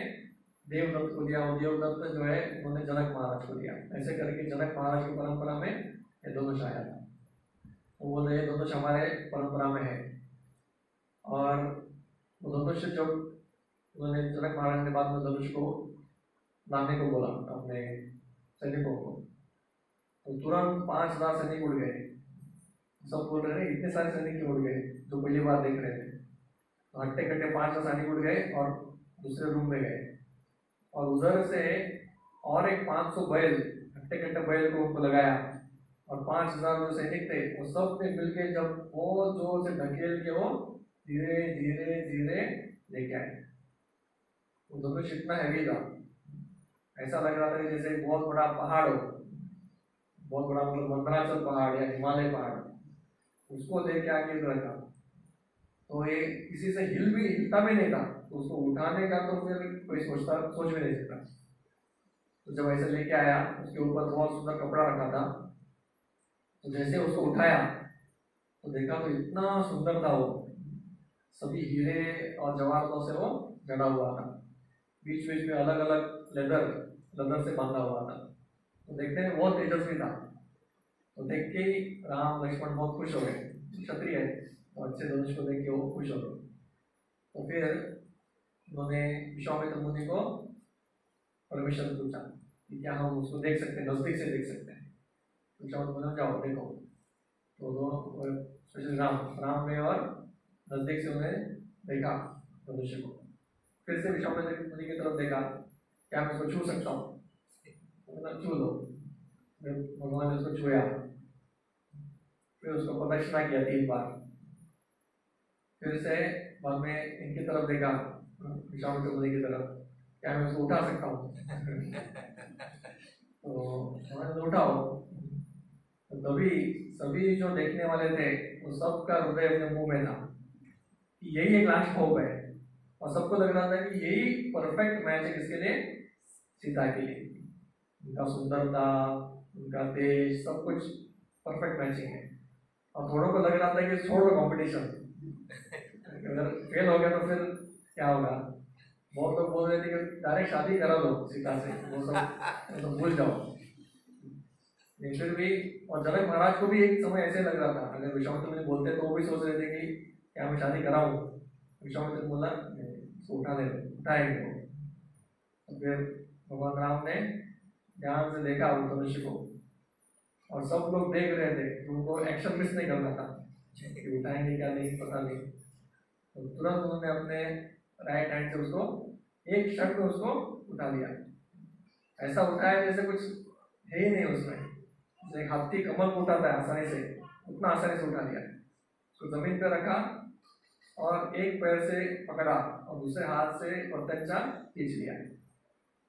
देवदत्त को दिया, और देवदत्त जो है उन्होंने जनक महाराज को दिया। ऐसे करके जनक महाराज की परंपरा में ये धनुष आया था। तो वो ये धनुष हमारे परंपरा में है। और वो धनुष जब उन्होंने जनक महाराज ने बाद में धनुष को लाने को बोला अपने सैनिकों को, तो तुरंत 5000 सैनिक उड़ गए। सब बोल रहे इतने सारे सैनिक क्यों उड़ गए, जो पहली बार देख रहे थे। तो हट्टे कट्टे 5000 सैनिक उड़ गए और दूसरे रूम में गए, और उधर से और एक 500 बैल, हट्टे कट्टे बैल को उनको लगाया, और 5000 जो सैनिक थे वो सब ने मिलकर जब बहुत जोर से ढकेल के वो धीरे धीरे धीरे लेके आए। वो धनुष इतना हैवी था, ऐसा लग रहा था कि जैसे बहुत बड़ा पहाड़ हो, बहुत बड़ा मतलब मंदराचल पहाड़ या हिमालय पहाड़, उसको लेके आके रखा। तो ये किसी से हिलता भी नहीं था, तो उसको उठाने का तो फिर कोई सोच भी नहीं सकता। तो जब ऐसे लेके आया, उसके ऊपर बहुत सुंदर कपड़ा रखा था, तो जैसे उसको उठाया तो देखा तो इतना सुंदर था वो, सभी हीरे और जवाहरातों से वो जड़ा हुआ था, बीच बीच में अलग अलग लेदर से बांधा हुआ था। तो देखने में बहुत तेजस्वी था। तो देख के राम लक्ष्मण बहुत खुश हो गए, क्षत्रिय है, तो अच्छे धनुष को देख के वो खुश हो गए। तो फिर उन्होंने विश्वामित्र मुनि को परमिशन पूछा कि क्या हम उसको देख सकते हैं, नजदीक से देख सकते हैं। तो विश्वामित्र मुनि जाओ देखो। तो दोनों स्पेशली राम ने और नजदीक से उन्हें देखा मनुष्य को। फिर से विश्वामित्र मुनि की तरफ देखा, क्या मैं उसको छू सकता हूँ? छू लो। भगवान ने उसको छुआ, फिर उसको प्रदक्षिणा किया 3 बार। फिर से बाद में इनकी तरफ देखा, विश्वामित्र मुनि की तरफ, क्या मैं उसको उठा सकता हूँ? तो उठाओ। तो तभी सभी जो देखने वाले थे वो सबका हृदय अपने मुंह में था कि यही एक लास्ट होप है। और सबको लग रहा था कि यही परफेक्ट मैच है किसके लिए? सीता के लिए। उनका सुंदरता, उनका तेज, सब कुछ परफेक्ट मैचिंग है। और थोड़ों को लग रहा था कि छोड़ दो कंपटीशन, अगर फेल हो गया तो फिर क्या होगा। बहुत लोग बोल रहे थे कि डायरेक्ट शादी करा दो सीता से, वो सब भूल जाओ। लेकिन फिर भी, और जनक महाराज को भी एक समय ऐसे लग रहा था, अगर विश्वामित्र मुनि बोलते तो वो भी सोच रहे थे कि क्या मैं शादी कराऊं। विश्वामित्र बोला उठाएंगे वो। तो फिर भगवान राम ने ध्यान से देखा उस मनुष्य को, और सब लोग देख रहे थे, उनको एक्शन मिस नहीं करना था कि उठाएंगे क्या नहीं पता नहीं। तो तुरंत उन्होंने अपने राइट हैंड से उसको एक क्षण में उसको उठा लिया। ऐसा उठाया जैसे कुछ है ही नहीं उसमें, जैसे हाथी कमल को उठाता है आसानी से, उतना आसानी से उठा लिया। उसको जमीन पर रखा और एक पैर से पकड़ा और दूसरे हाथ से प्रत्यंचा खींच लिया।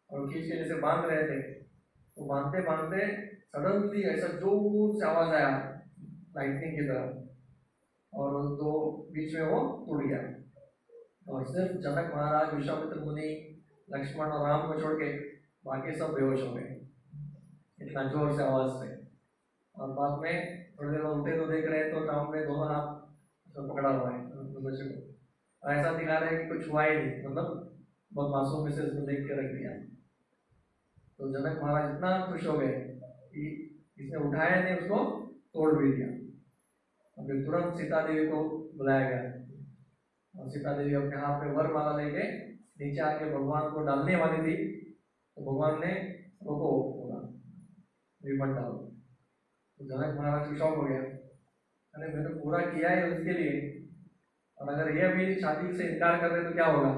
और खींच के जैसे बांध रहे थे, तो बांधते बांधते सडनली ऐसा जोर से आवाज आया लाइटनिंग की तरह, और तो बीच में वो टूट गया। और सिर्फ जनक महाराज, विश्वामित्र मुनि, लक्ष्मण और राम को छोड़ के बाकी सब बेहोश हो गए, इतना जोर से आवाज से। और बाद में थोड़ी देर उठे तो देख रहे हैं तो राम ने दोनों हाथ तो पकड़ा हुआ है बच्चे को, और ऐसा दिखा रहे हैं कि कुछ हुआ ही नहीं, मतलब बहुत मासूम में से उसको देख के रख दिया। तो जनक महाराज इतना खुश हो गए कि इसने उठाया नहीं, उसको तोड़ भी दिया। और फिर तुरंत सीता देवी को बुलाया गया, और सीता देवी अपने हाथ में वरमाला लेके नीचे आके भगवान को डालने वाली थी, तो भगवान ने रोको, बोला रिबन डालो। तो जनक महाराज को शौक हो गया, अरे मैंने पूरा किया है उसके लिए, और अगर ये भी शादी से इनकार कर रहे तो क्या होगा।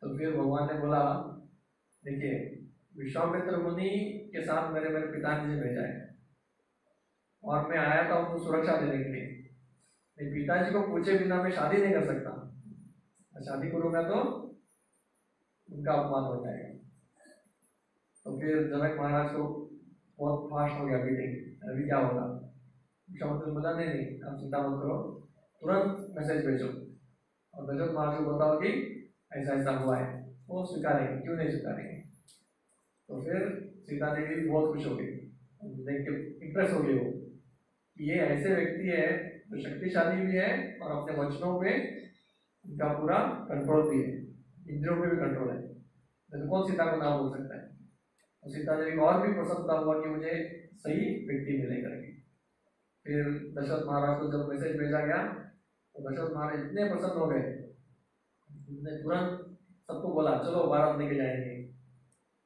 तो फिर भगवान ने बोला, देखिए विश्वामित्र मुनि के साथ मेरे पिताजी ने भेजा है, और मैं आया था उनको सुरक्षा देने के लिए। मेरे पिताजी को पूछे बिना मैं शादी नहीं कर सकता, शादी करूंगा तो उनका अपमान हो जाएगा। तो फिर जनक महाराज को बहुत फास्ट हो गया मीटिंग, अभी क्या होगा। विश्वामित्र बोला नहीं, आप चिंता मत करो, तुरंत मैसेज भेजो और दशरथ महाराज को बताओ कि ऐसा ऐसा हुआ है। वो स्वीकारेंगे, क्यों नहीं स्वीकारेंगे। तो फिर सीता देवी बहुत खुश हो गई, देख के इंप्रेस हो गई वो कि ये ऐसे व्यक्ति है जो शक्तिशाली भी है और अपने वचनों पे उनका पूरा कंट्रोल भी है, इंद्रियों पे भी कंट्रोल है, तो कौन सीता को ना बोल सकता है। तो सीता देवी को और भी प्रसन्नता हुआ कि मुझे सही व्यक्ति मिले करके। फिर दशरथ महाराज को जब मैसेज भेजा गया तो दशरथ महाराज इतने प्रसन्न हो गए, उन्होंने तुरंत सबको बोला चलो भारत लेके जाएंगे।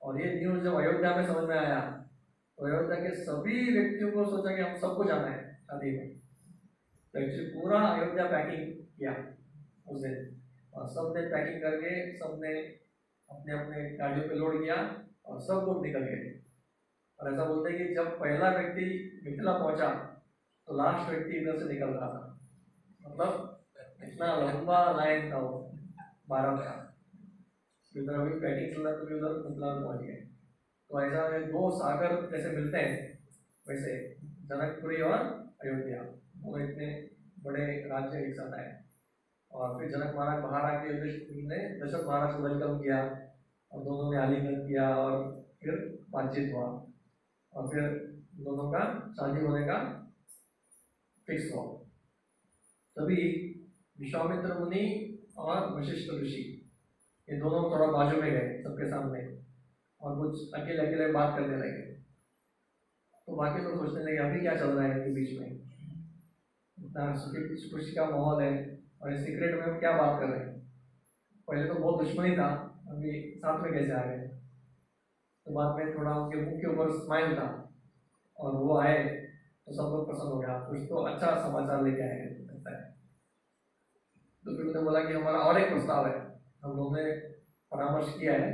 और ये न्यूज जब अयोध्या में समझ में आया तो अयोध्या के सभी व्यक्तियों को सोचा कि हम सबको जाना है शादी में। तो एक्चुअली पूरा अयोध्या पैकिंग किया उस दिन, और सब ने पैकिंग करके सबने अपने अपने गाड़ियों पे लोड किया और सब लोग निकल गए। और ऐसा बोलते हैं कि जब पहला व्यक्ति मिथिला पहुंचा तो लास्ट व्यक्ति इधर से निकल रहा था, मतलब इतना लंबा लाइन था वो भारत का। इधर अभी पैकिंग चल रहा तो उधर मिथिला में पहुंच गए। तो ऐसा दो सागर जैसे मिलते हैं वैसे जनकपुरी और अयोध्या, वो इतने बड़े राज्य एक साथ आए। और फिर जनक महाराज बाहर आके ने दशरथ महाराज को वेलकम किया और दोनों ने आलिंगन किया और फिर बातचीत हुआ, और फिर दोनों का शादी होने का फिक्स हुआ। तभी विश्वामित्र मुनि और वशिष्ठ ऋषि ये दोनों थोड़ा बाजू में गए सबके सामने और कुछ अकेले अकेले बात करने लगे। तो बाकी लोग सोचने लगे अभी क्या चल रहा है इनके बीच में। इतना सुखी खुशी का माहौल है, और इस सीक्रेट में हम क्या बात कर रहे हैं। पहले तो बहुत दुश्मनी था, अभी साथ में कैसे आ गए। तो बाद में थोड़ा उनके मुख के ऊपर स्माइल था, और वो आए तो सब लोग पसंद हो गया, कुछ तो अच्छा समाचार लेके आए लगता है। तो फिर उन्होंने बोला कि हमारा और एक प्रस्ताव है, हम लोगों ने परामर्श किया है,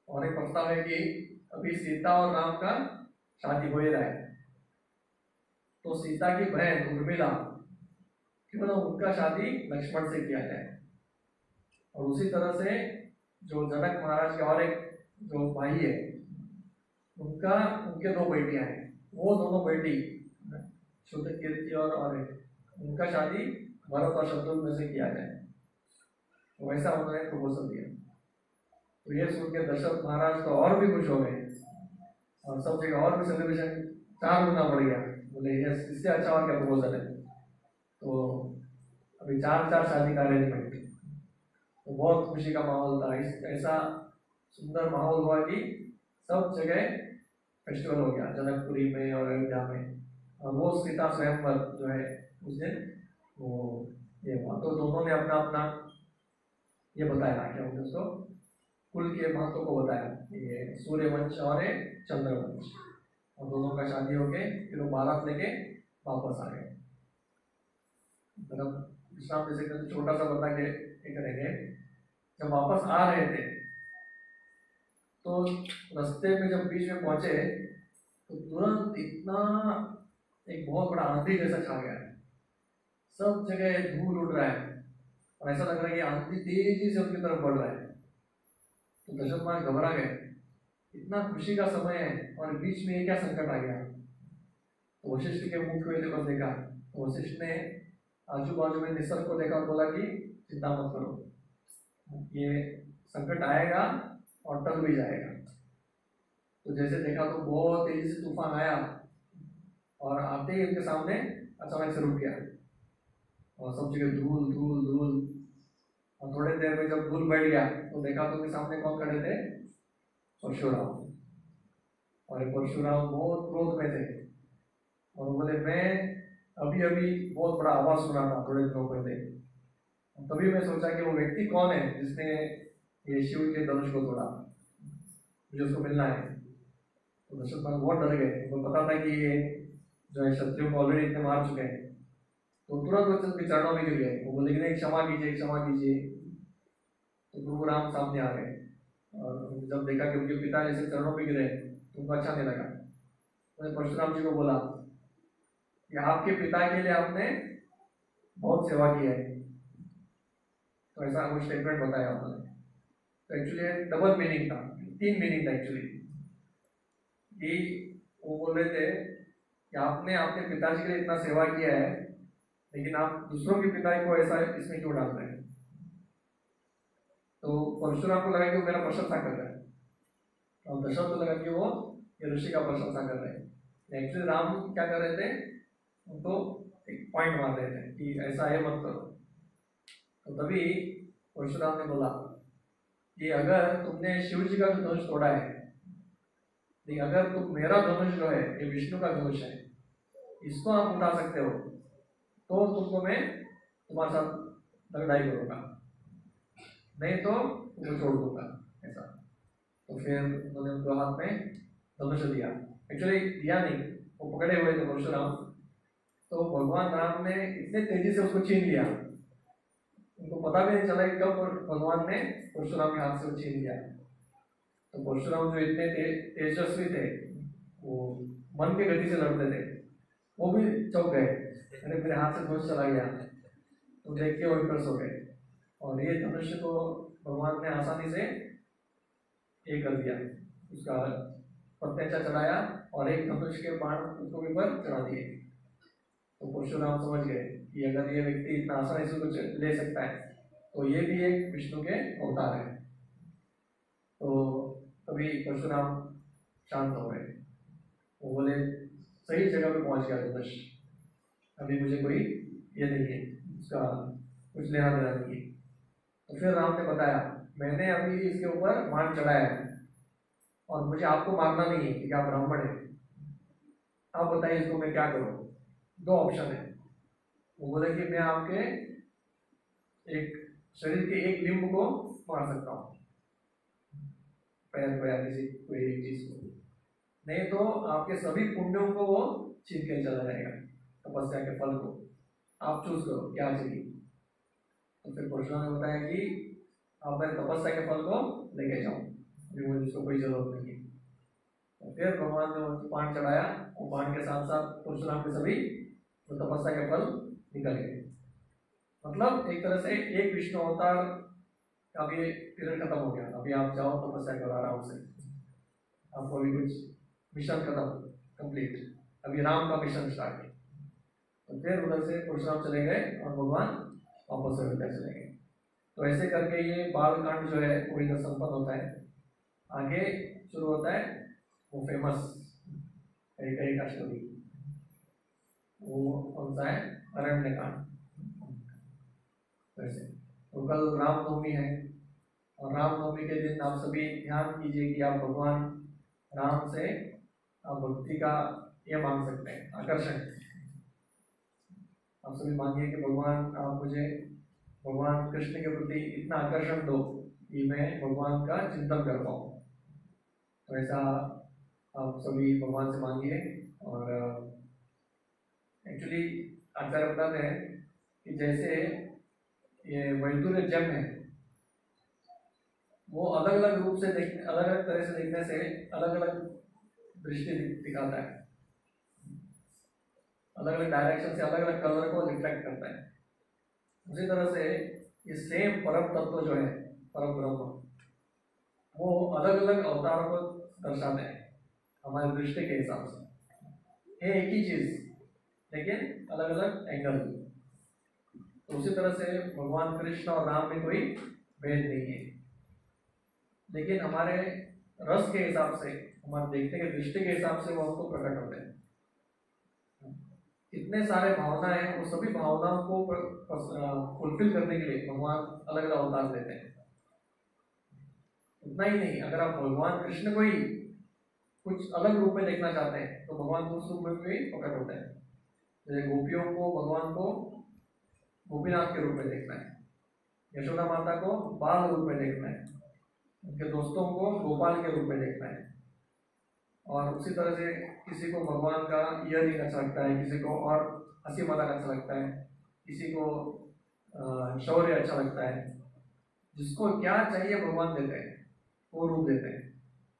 और एक प्रस्ताव है कि अभी सीता और राम का शादी हो ही रहा है, तो सीता की बहन उर्मिला, क्यों ना उनका शादी लक्ष्मण से किया जाए। और उसी तरह से जो जनक महाराज के और एक जो भाई है, उनका उनके दो बेटियां हैं, वो दोनों बेटी शुद्ध कीर्ति और एक उनका शादी भरत और शत्रुघ्न में से किया जाए। तो वैसा उन्होंने प्रपोजल दिया। तो ये सुन के दशरथ महाराज तो और भी खुश हो गए, और सब जगह और भी सेलिब्रेशन 4 गुना बढ़ गया। बोले ये इससे अच्छा और क्या प्रपोजल है। तो अभी 4 शादी का अरेंजमेंट, तो बहुत खुशी का माहौल था। ऐसा सुंदर माहौल हुआ कि सब जगह फेस्टिवल हो गया, जनकपुरी में और अयोध्या में। और वो सीता स्वयंवर जो है उस दिन वो ये हुआ। तो दोनों ने अपना अपना ये बताया, क्या बोलते उसको, कुल के महत्व को बताया। ये सूर्यवंश और चंद्रवंश, और दोनों का शादी हो गए। फिर वो बारात लेके वापस आ गए। मतलब विश्राम जैसे छोटा सा बता के करेंगे। जब वापस आ रहे थे तो रास्ते में जब बीच में पहुंचे तो तुरंत इतना एक बहुत बड़ा आंधी जैसा छा गया है, सब जगह धूल उड़ रहा है, और ऐसा लग रहा है कि आंधी तेजी से उनकी तरफ बढ़ रहा है। तो दशरथ महाराज घबरा गए, इतना खुशी का समय है और बीच में ये क्या संकट आ गया। तो वशिष्ठ के मुख में जब देखा तो वशिष्ठ ने आजू बाजू में निसर्ग को देखा और बोला कि चिंता मत करो, ये संकट आएगा और टल भी जाएगा। तो जैसे देखा तो बहुत तेजी से तूफान आया, और आते ही उनके सामने अचानक से रुक गया, और सब जगह धूल धूल धूल। और थोड़ी देर में जब धूल बैठ गया तो देखा तो उनके सामने कौन खड़े थे, परशुराम। और परशुराम बहुत क्रोध में थे, और बोले मैं अभी अभी बहुत बड़ा आवाज सुना था थोड़े दिनों पहले, तभी मैं सोचा कि वो व्यक्ति कौन है जिसने ये शिव के धनुष को तोड़ा, मुझे उसको मिलना है। तो दशरथ महाराज बहुत डर गए, उनको पता था कि ये जो है शत्रुओं को ऑलरेडी इतने मार चुके हैं। तो तुरंत वो उनके चरणों में गिर गए, वो बोले कि नहीं क्षमा कीजिए क्षमा कीजिए। तो प्रभु राम सामने आ गए, और जब देखा कि उनके पिता जैसे चरणों में गिरे तो उनको अच्छा नहीं लगा। उन्होंने परशुराम जी को बोला कि आपके पिता के लिए आपने बहुत सेवा की है। तो ऐसा कुछ स्टेटमेंट बताया उन्होंने। तो एक्चुअली डबल मीनिंग था, 3 मीनिंग था एक्चुअली। कि वो बोल रहे थे कि आपने आपके पिताजी के लिए इतना सेवा किया है, लेकिन आप दूसरों के पिता को ऐसा इसमें क्यों डाल रहे हैं। तो परशुराम को लगा कि वो मेरा प्रशंसा कर रहा है, और दशरथ को लगा कि वो ये ऋषि का प्रशंसा कर रहे हैं। एक्चुअली राम क्या कर रहे थे, उनको एक पॉइंट मार रहे थे कि ऐसा है मत करो। तो तभी परशुराम ने बोला कि अगर तुमने शिव जी का जो धनुष तोड़ा है, लेकिन अगर तुम मेरा धनुष जो है ये विष्णु का धनुष है, इसको आप उठा सकते हो तो तुमको मैं तुम्हारे साथ लड़ाई करूंगा, नहीं तो तुमको छोड़ दूंगा ऐसा। तो फिर उन्होंने उनको हाथ में धनुष दिया। एक्चुअली दिया नहीं, वो पकड़े हुए थे परशुराम। तो भगवान राम ने इतने तेजी से उसको छीन लिया, उनको पता भी नहीं चला कि कब भगवान ने परशुराम के हाथ से छीन लिया। तो परशुराम जो इतने तेजस्वी थे, वो मन के गति से लड़ते थे, वो भी चौंक गए, अरे मेरे हाथ से धनुष चला गया। तो देख के वो इम्प्रेस हो गए, और ये धनुष को भगवान ने आसानी से ये कर दिया, उसका प्रत्यंचा चढ़ाया, और एक धनुष के बाण उसको ऊपर चढ़ा दिए। तो परशुराम समझ गए कि अगर ये व्यक्ति इतना आसानी से कुछ ले सकता है तो ये भी एक विष्णु के अवतार है। तो तभी परशुराम शांत हो गए, वो बोले सही जगह पे पहुंच गया धनुष, अभी मुझे कोई ये नहीं है, उसका कुछ लेना देना नहीं है। तो फिर राम ने बताया मैंने अभी इसके ऊपर बाण चढ़ाया है, और मुझे आपको मारना नहीं है क्योंकि आप ब्राह्मण है, आप बताइए इसको मैं क्या करूं। 2 ऑप्शन है, वो बोले कि मैं आपके एक शरीर के एक लिंब को मार सकता हूँ, पैर को या किसी कोई एक चीज को, नहीं तो आपके सभी पुण्यों को वो छीन के चला जाएगा, तपस्या के फल को। आप चूज करो क्या चाहिए। तो फिर परशुराम ने बताया कि आप मेरे तपस्या के फल को लेके जाओ, अभी मुझे इसको कोई जरूरत नहीं है। तो फिर भगवान ने वो पान चढ़ाया, वो पान के साथ साथ परशुराम के सभी तो तपस्या के फल निकल गए। मतलब एक तरह से एक विष्णु अवतार का भी पीरियड खत्म हो गया। अभी आप जाओ तपस्या करो आराम से, आपको अभी कुछ मिशन खत्म कंप्लीट, अभी राम का मिशन स्टार्ट है। तो फिर उधर से परशुराम चले गए और भगवान वापस अयोध्या चले गए। तो ऐसे करके ये बाल कांड जो है वो इधर संपन्न होता है। आगे शुरू होता है वो फेमस कई का स्टोरी, वो कौन सा है, अरण्य कांड। वैसे तो कल रामनवमी है, और रामनवमी के दिन आप सभी ध्यान कीजिए कि आप भगवान राम से आप भक्ति का ये मांग सकते हैं, आकर्षण। आप सभी मांगिए कि भगवान आप मुझे भगवान कृष्ण के प्रति इतना आकर्षण दो कि मैं भगवान का चिंतन कर पाऊँ। तो ऐसा आप सभी भगवान से मांगिए। और एक्चुअली आचार्य बताते हैं कि जैसे ये वैदुर्य जन्म है, वो अलग अलग रूप से देखने, अलग अलग तरह से देखने से अलग अलग दृष्टि दिखाता है, अलग अलग डायरेक्शन से अलग अलग कलर को रिफ्लेक्ट करता है। उसी तरह से ये सेम परम तत्व जो है, परम ब्रह्म, वो अलग अलग अवतारों को दर्शाते हैं हमारे दृष्टि के हिसाब से। ये एक ही चीज लेकिन अलग अलग एंगल। तो उसी तरह से भगवान कृष्ण और राम में कोई भेद नहीं है, लेकिन हमारे रस के हिसाब से, हमारे देखने के दृष्टि के हिसाब से वो हमको प्रकट होते हैं। इतने सारे भावनाएं हैं, वो सभी भावनाओं को फुलफिल करने के लिए भगवान अलग अलग अवतार देते हैं। उतना ही नहीं, अगर आप भगवान कृष्ण को ही कुछ अलग रूप में देखना चाहते हैं तो भगवान उस रूप में भी प्रकट होते हैं। जैसे गोपियों को भगवान को गोपीनाथ के रूप में देखना है, यशोदा माता को बाल रूप में देखना है, उनके दोस्तों को गोपाल के रूप में देखना है। और उसी तरह से किसी को भगवान का ईयरिंग अच्छा लगता है, किसी को और हंसी मजाक अच्छा लगता है, किसी को शौर्य अच्छा लगता है। जिसको क्या चाहिए भगवान देते हैं, वो रूप देते हैं,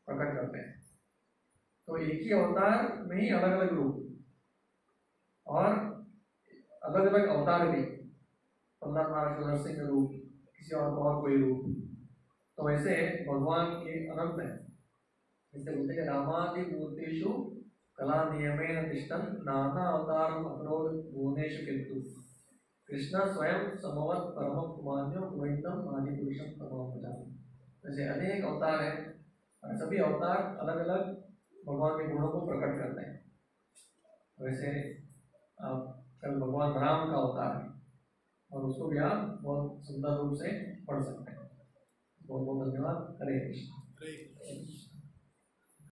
प्रकट करते हैं। तो एक ही अवतार में ही अलग अलग रूप और अलग अलग अवतार भी, प्रहलाद महाराज नरसिंह रूप, किसी और कोई रूप। तो वैसे भगवान के अनंत है। जैसे बोलते हैं रामादि मूर्तिषु कला नियमेन तिष्ठन् नाना अवतारम अकरोध भुवनेषु किंतु कृष्ण स्वयं समवत परम मान्यो गोविंदम आदि पुरुषम तमाम भजामि। जैसे अनेक अवतार है, सभी अवतार अलग अलग भगवान के गुणों को प्रकट करते हैं। वैसे कल भगवान राम का अवतार है और उसको भी आप बहुत सुंदर रूप से पढ़ सकते हैं। बहुत बहुत धन्यवाद। हरे कृष्ण।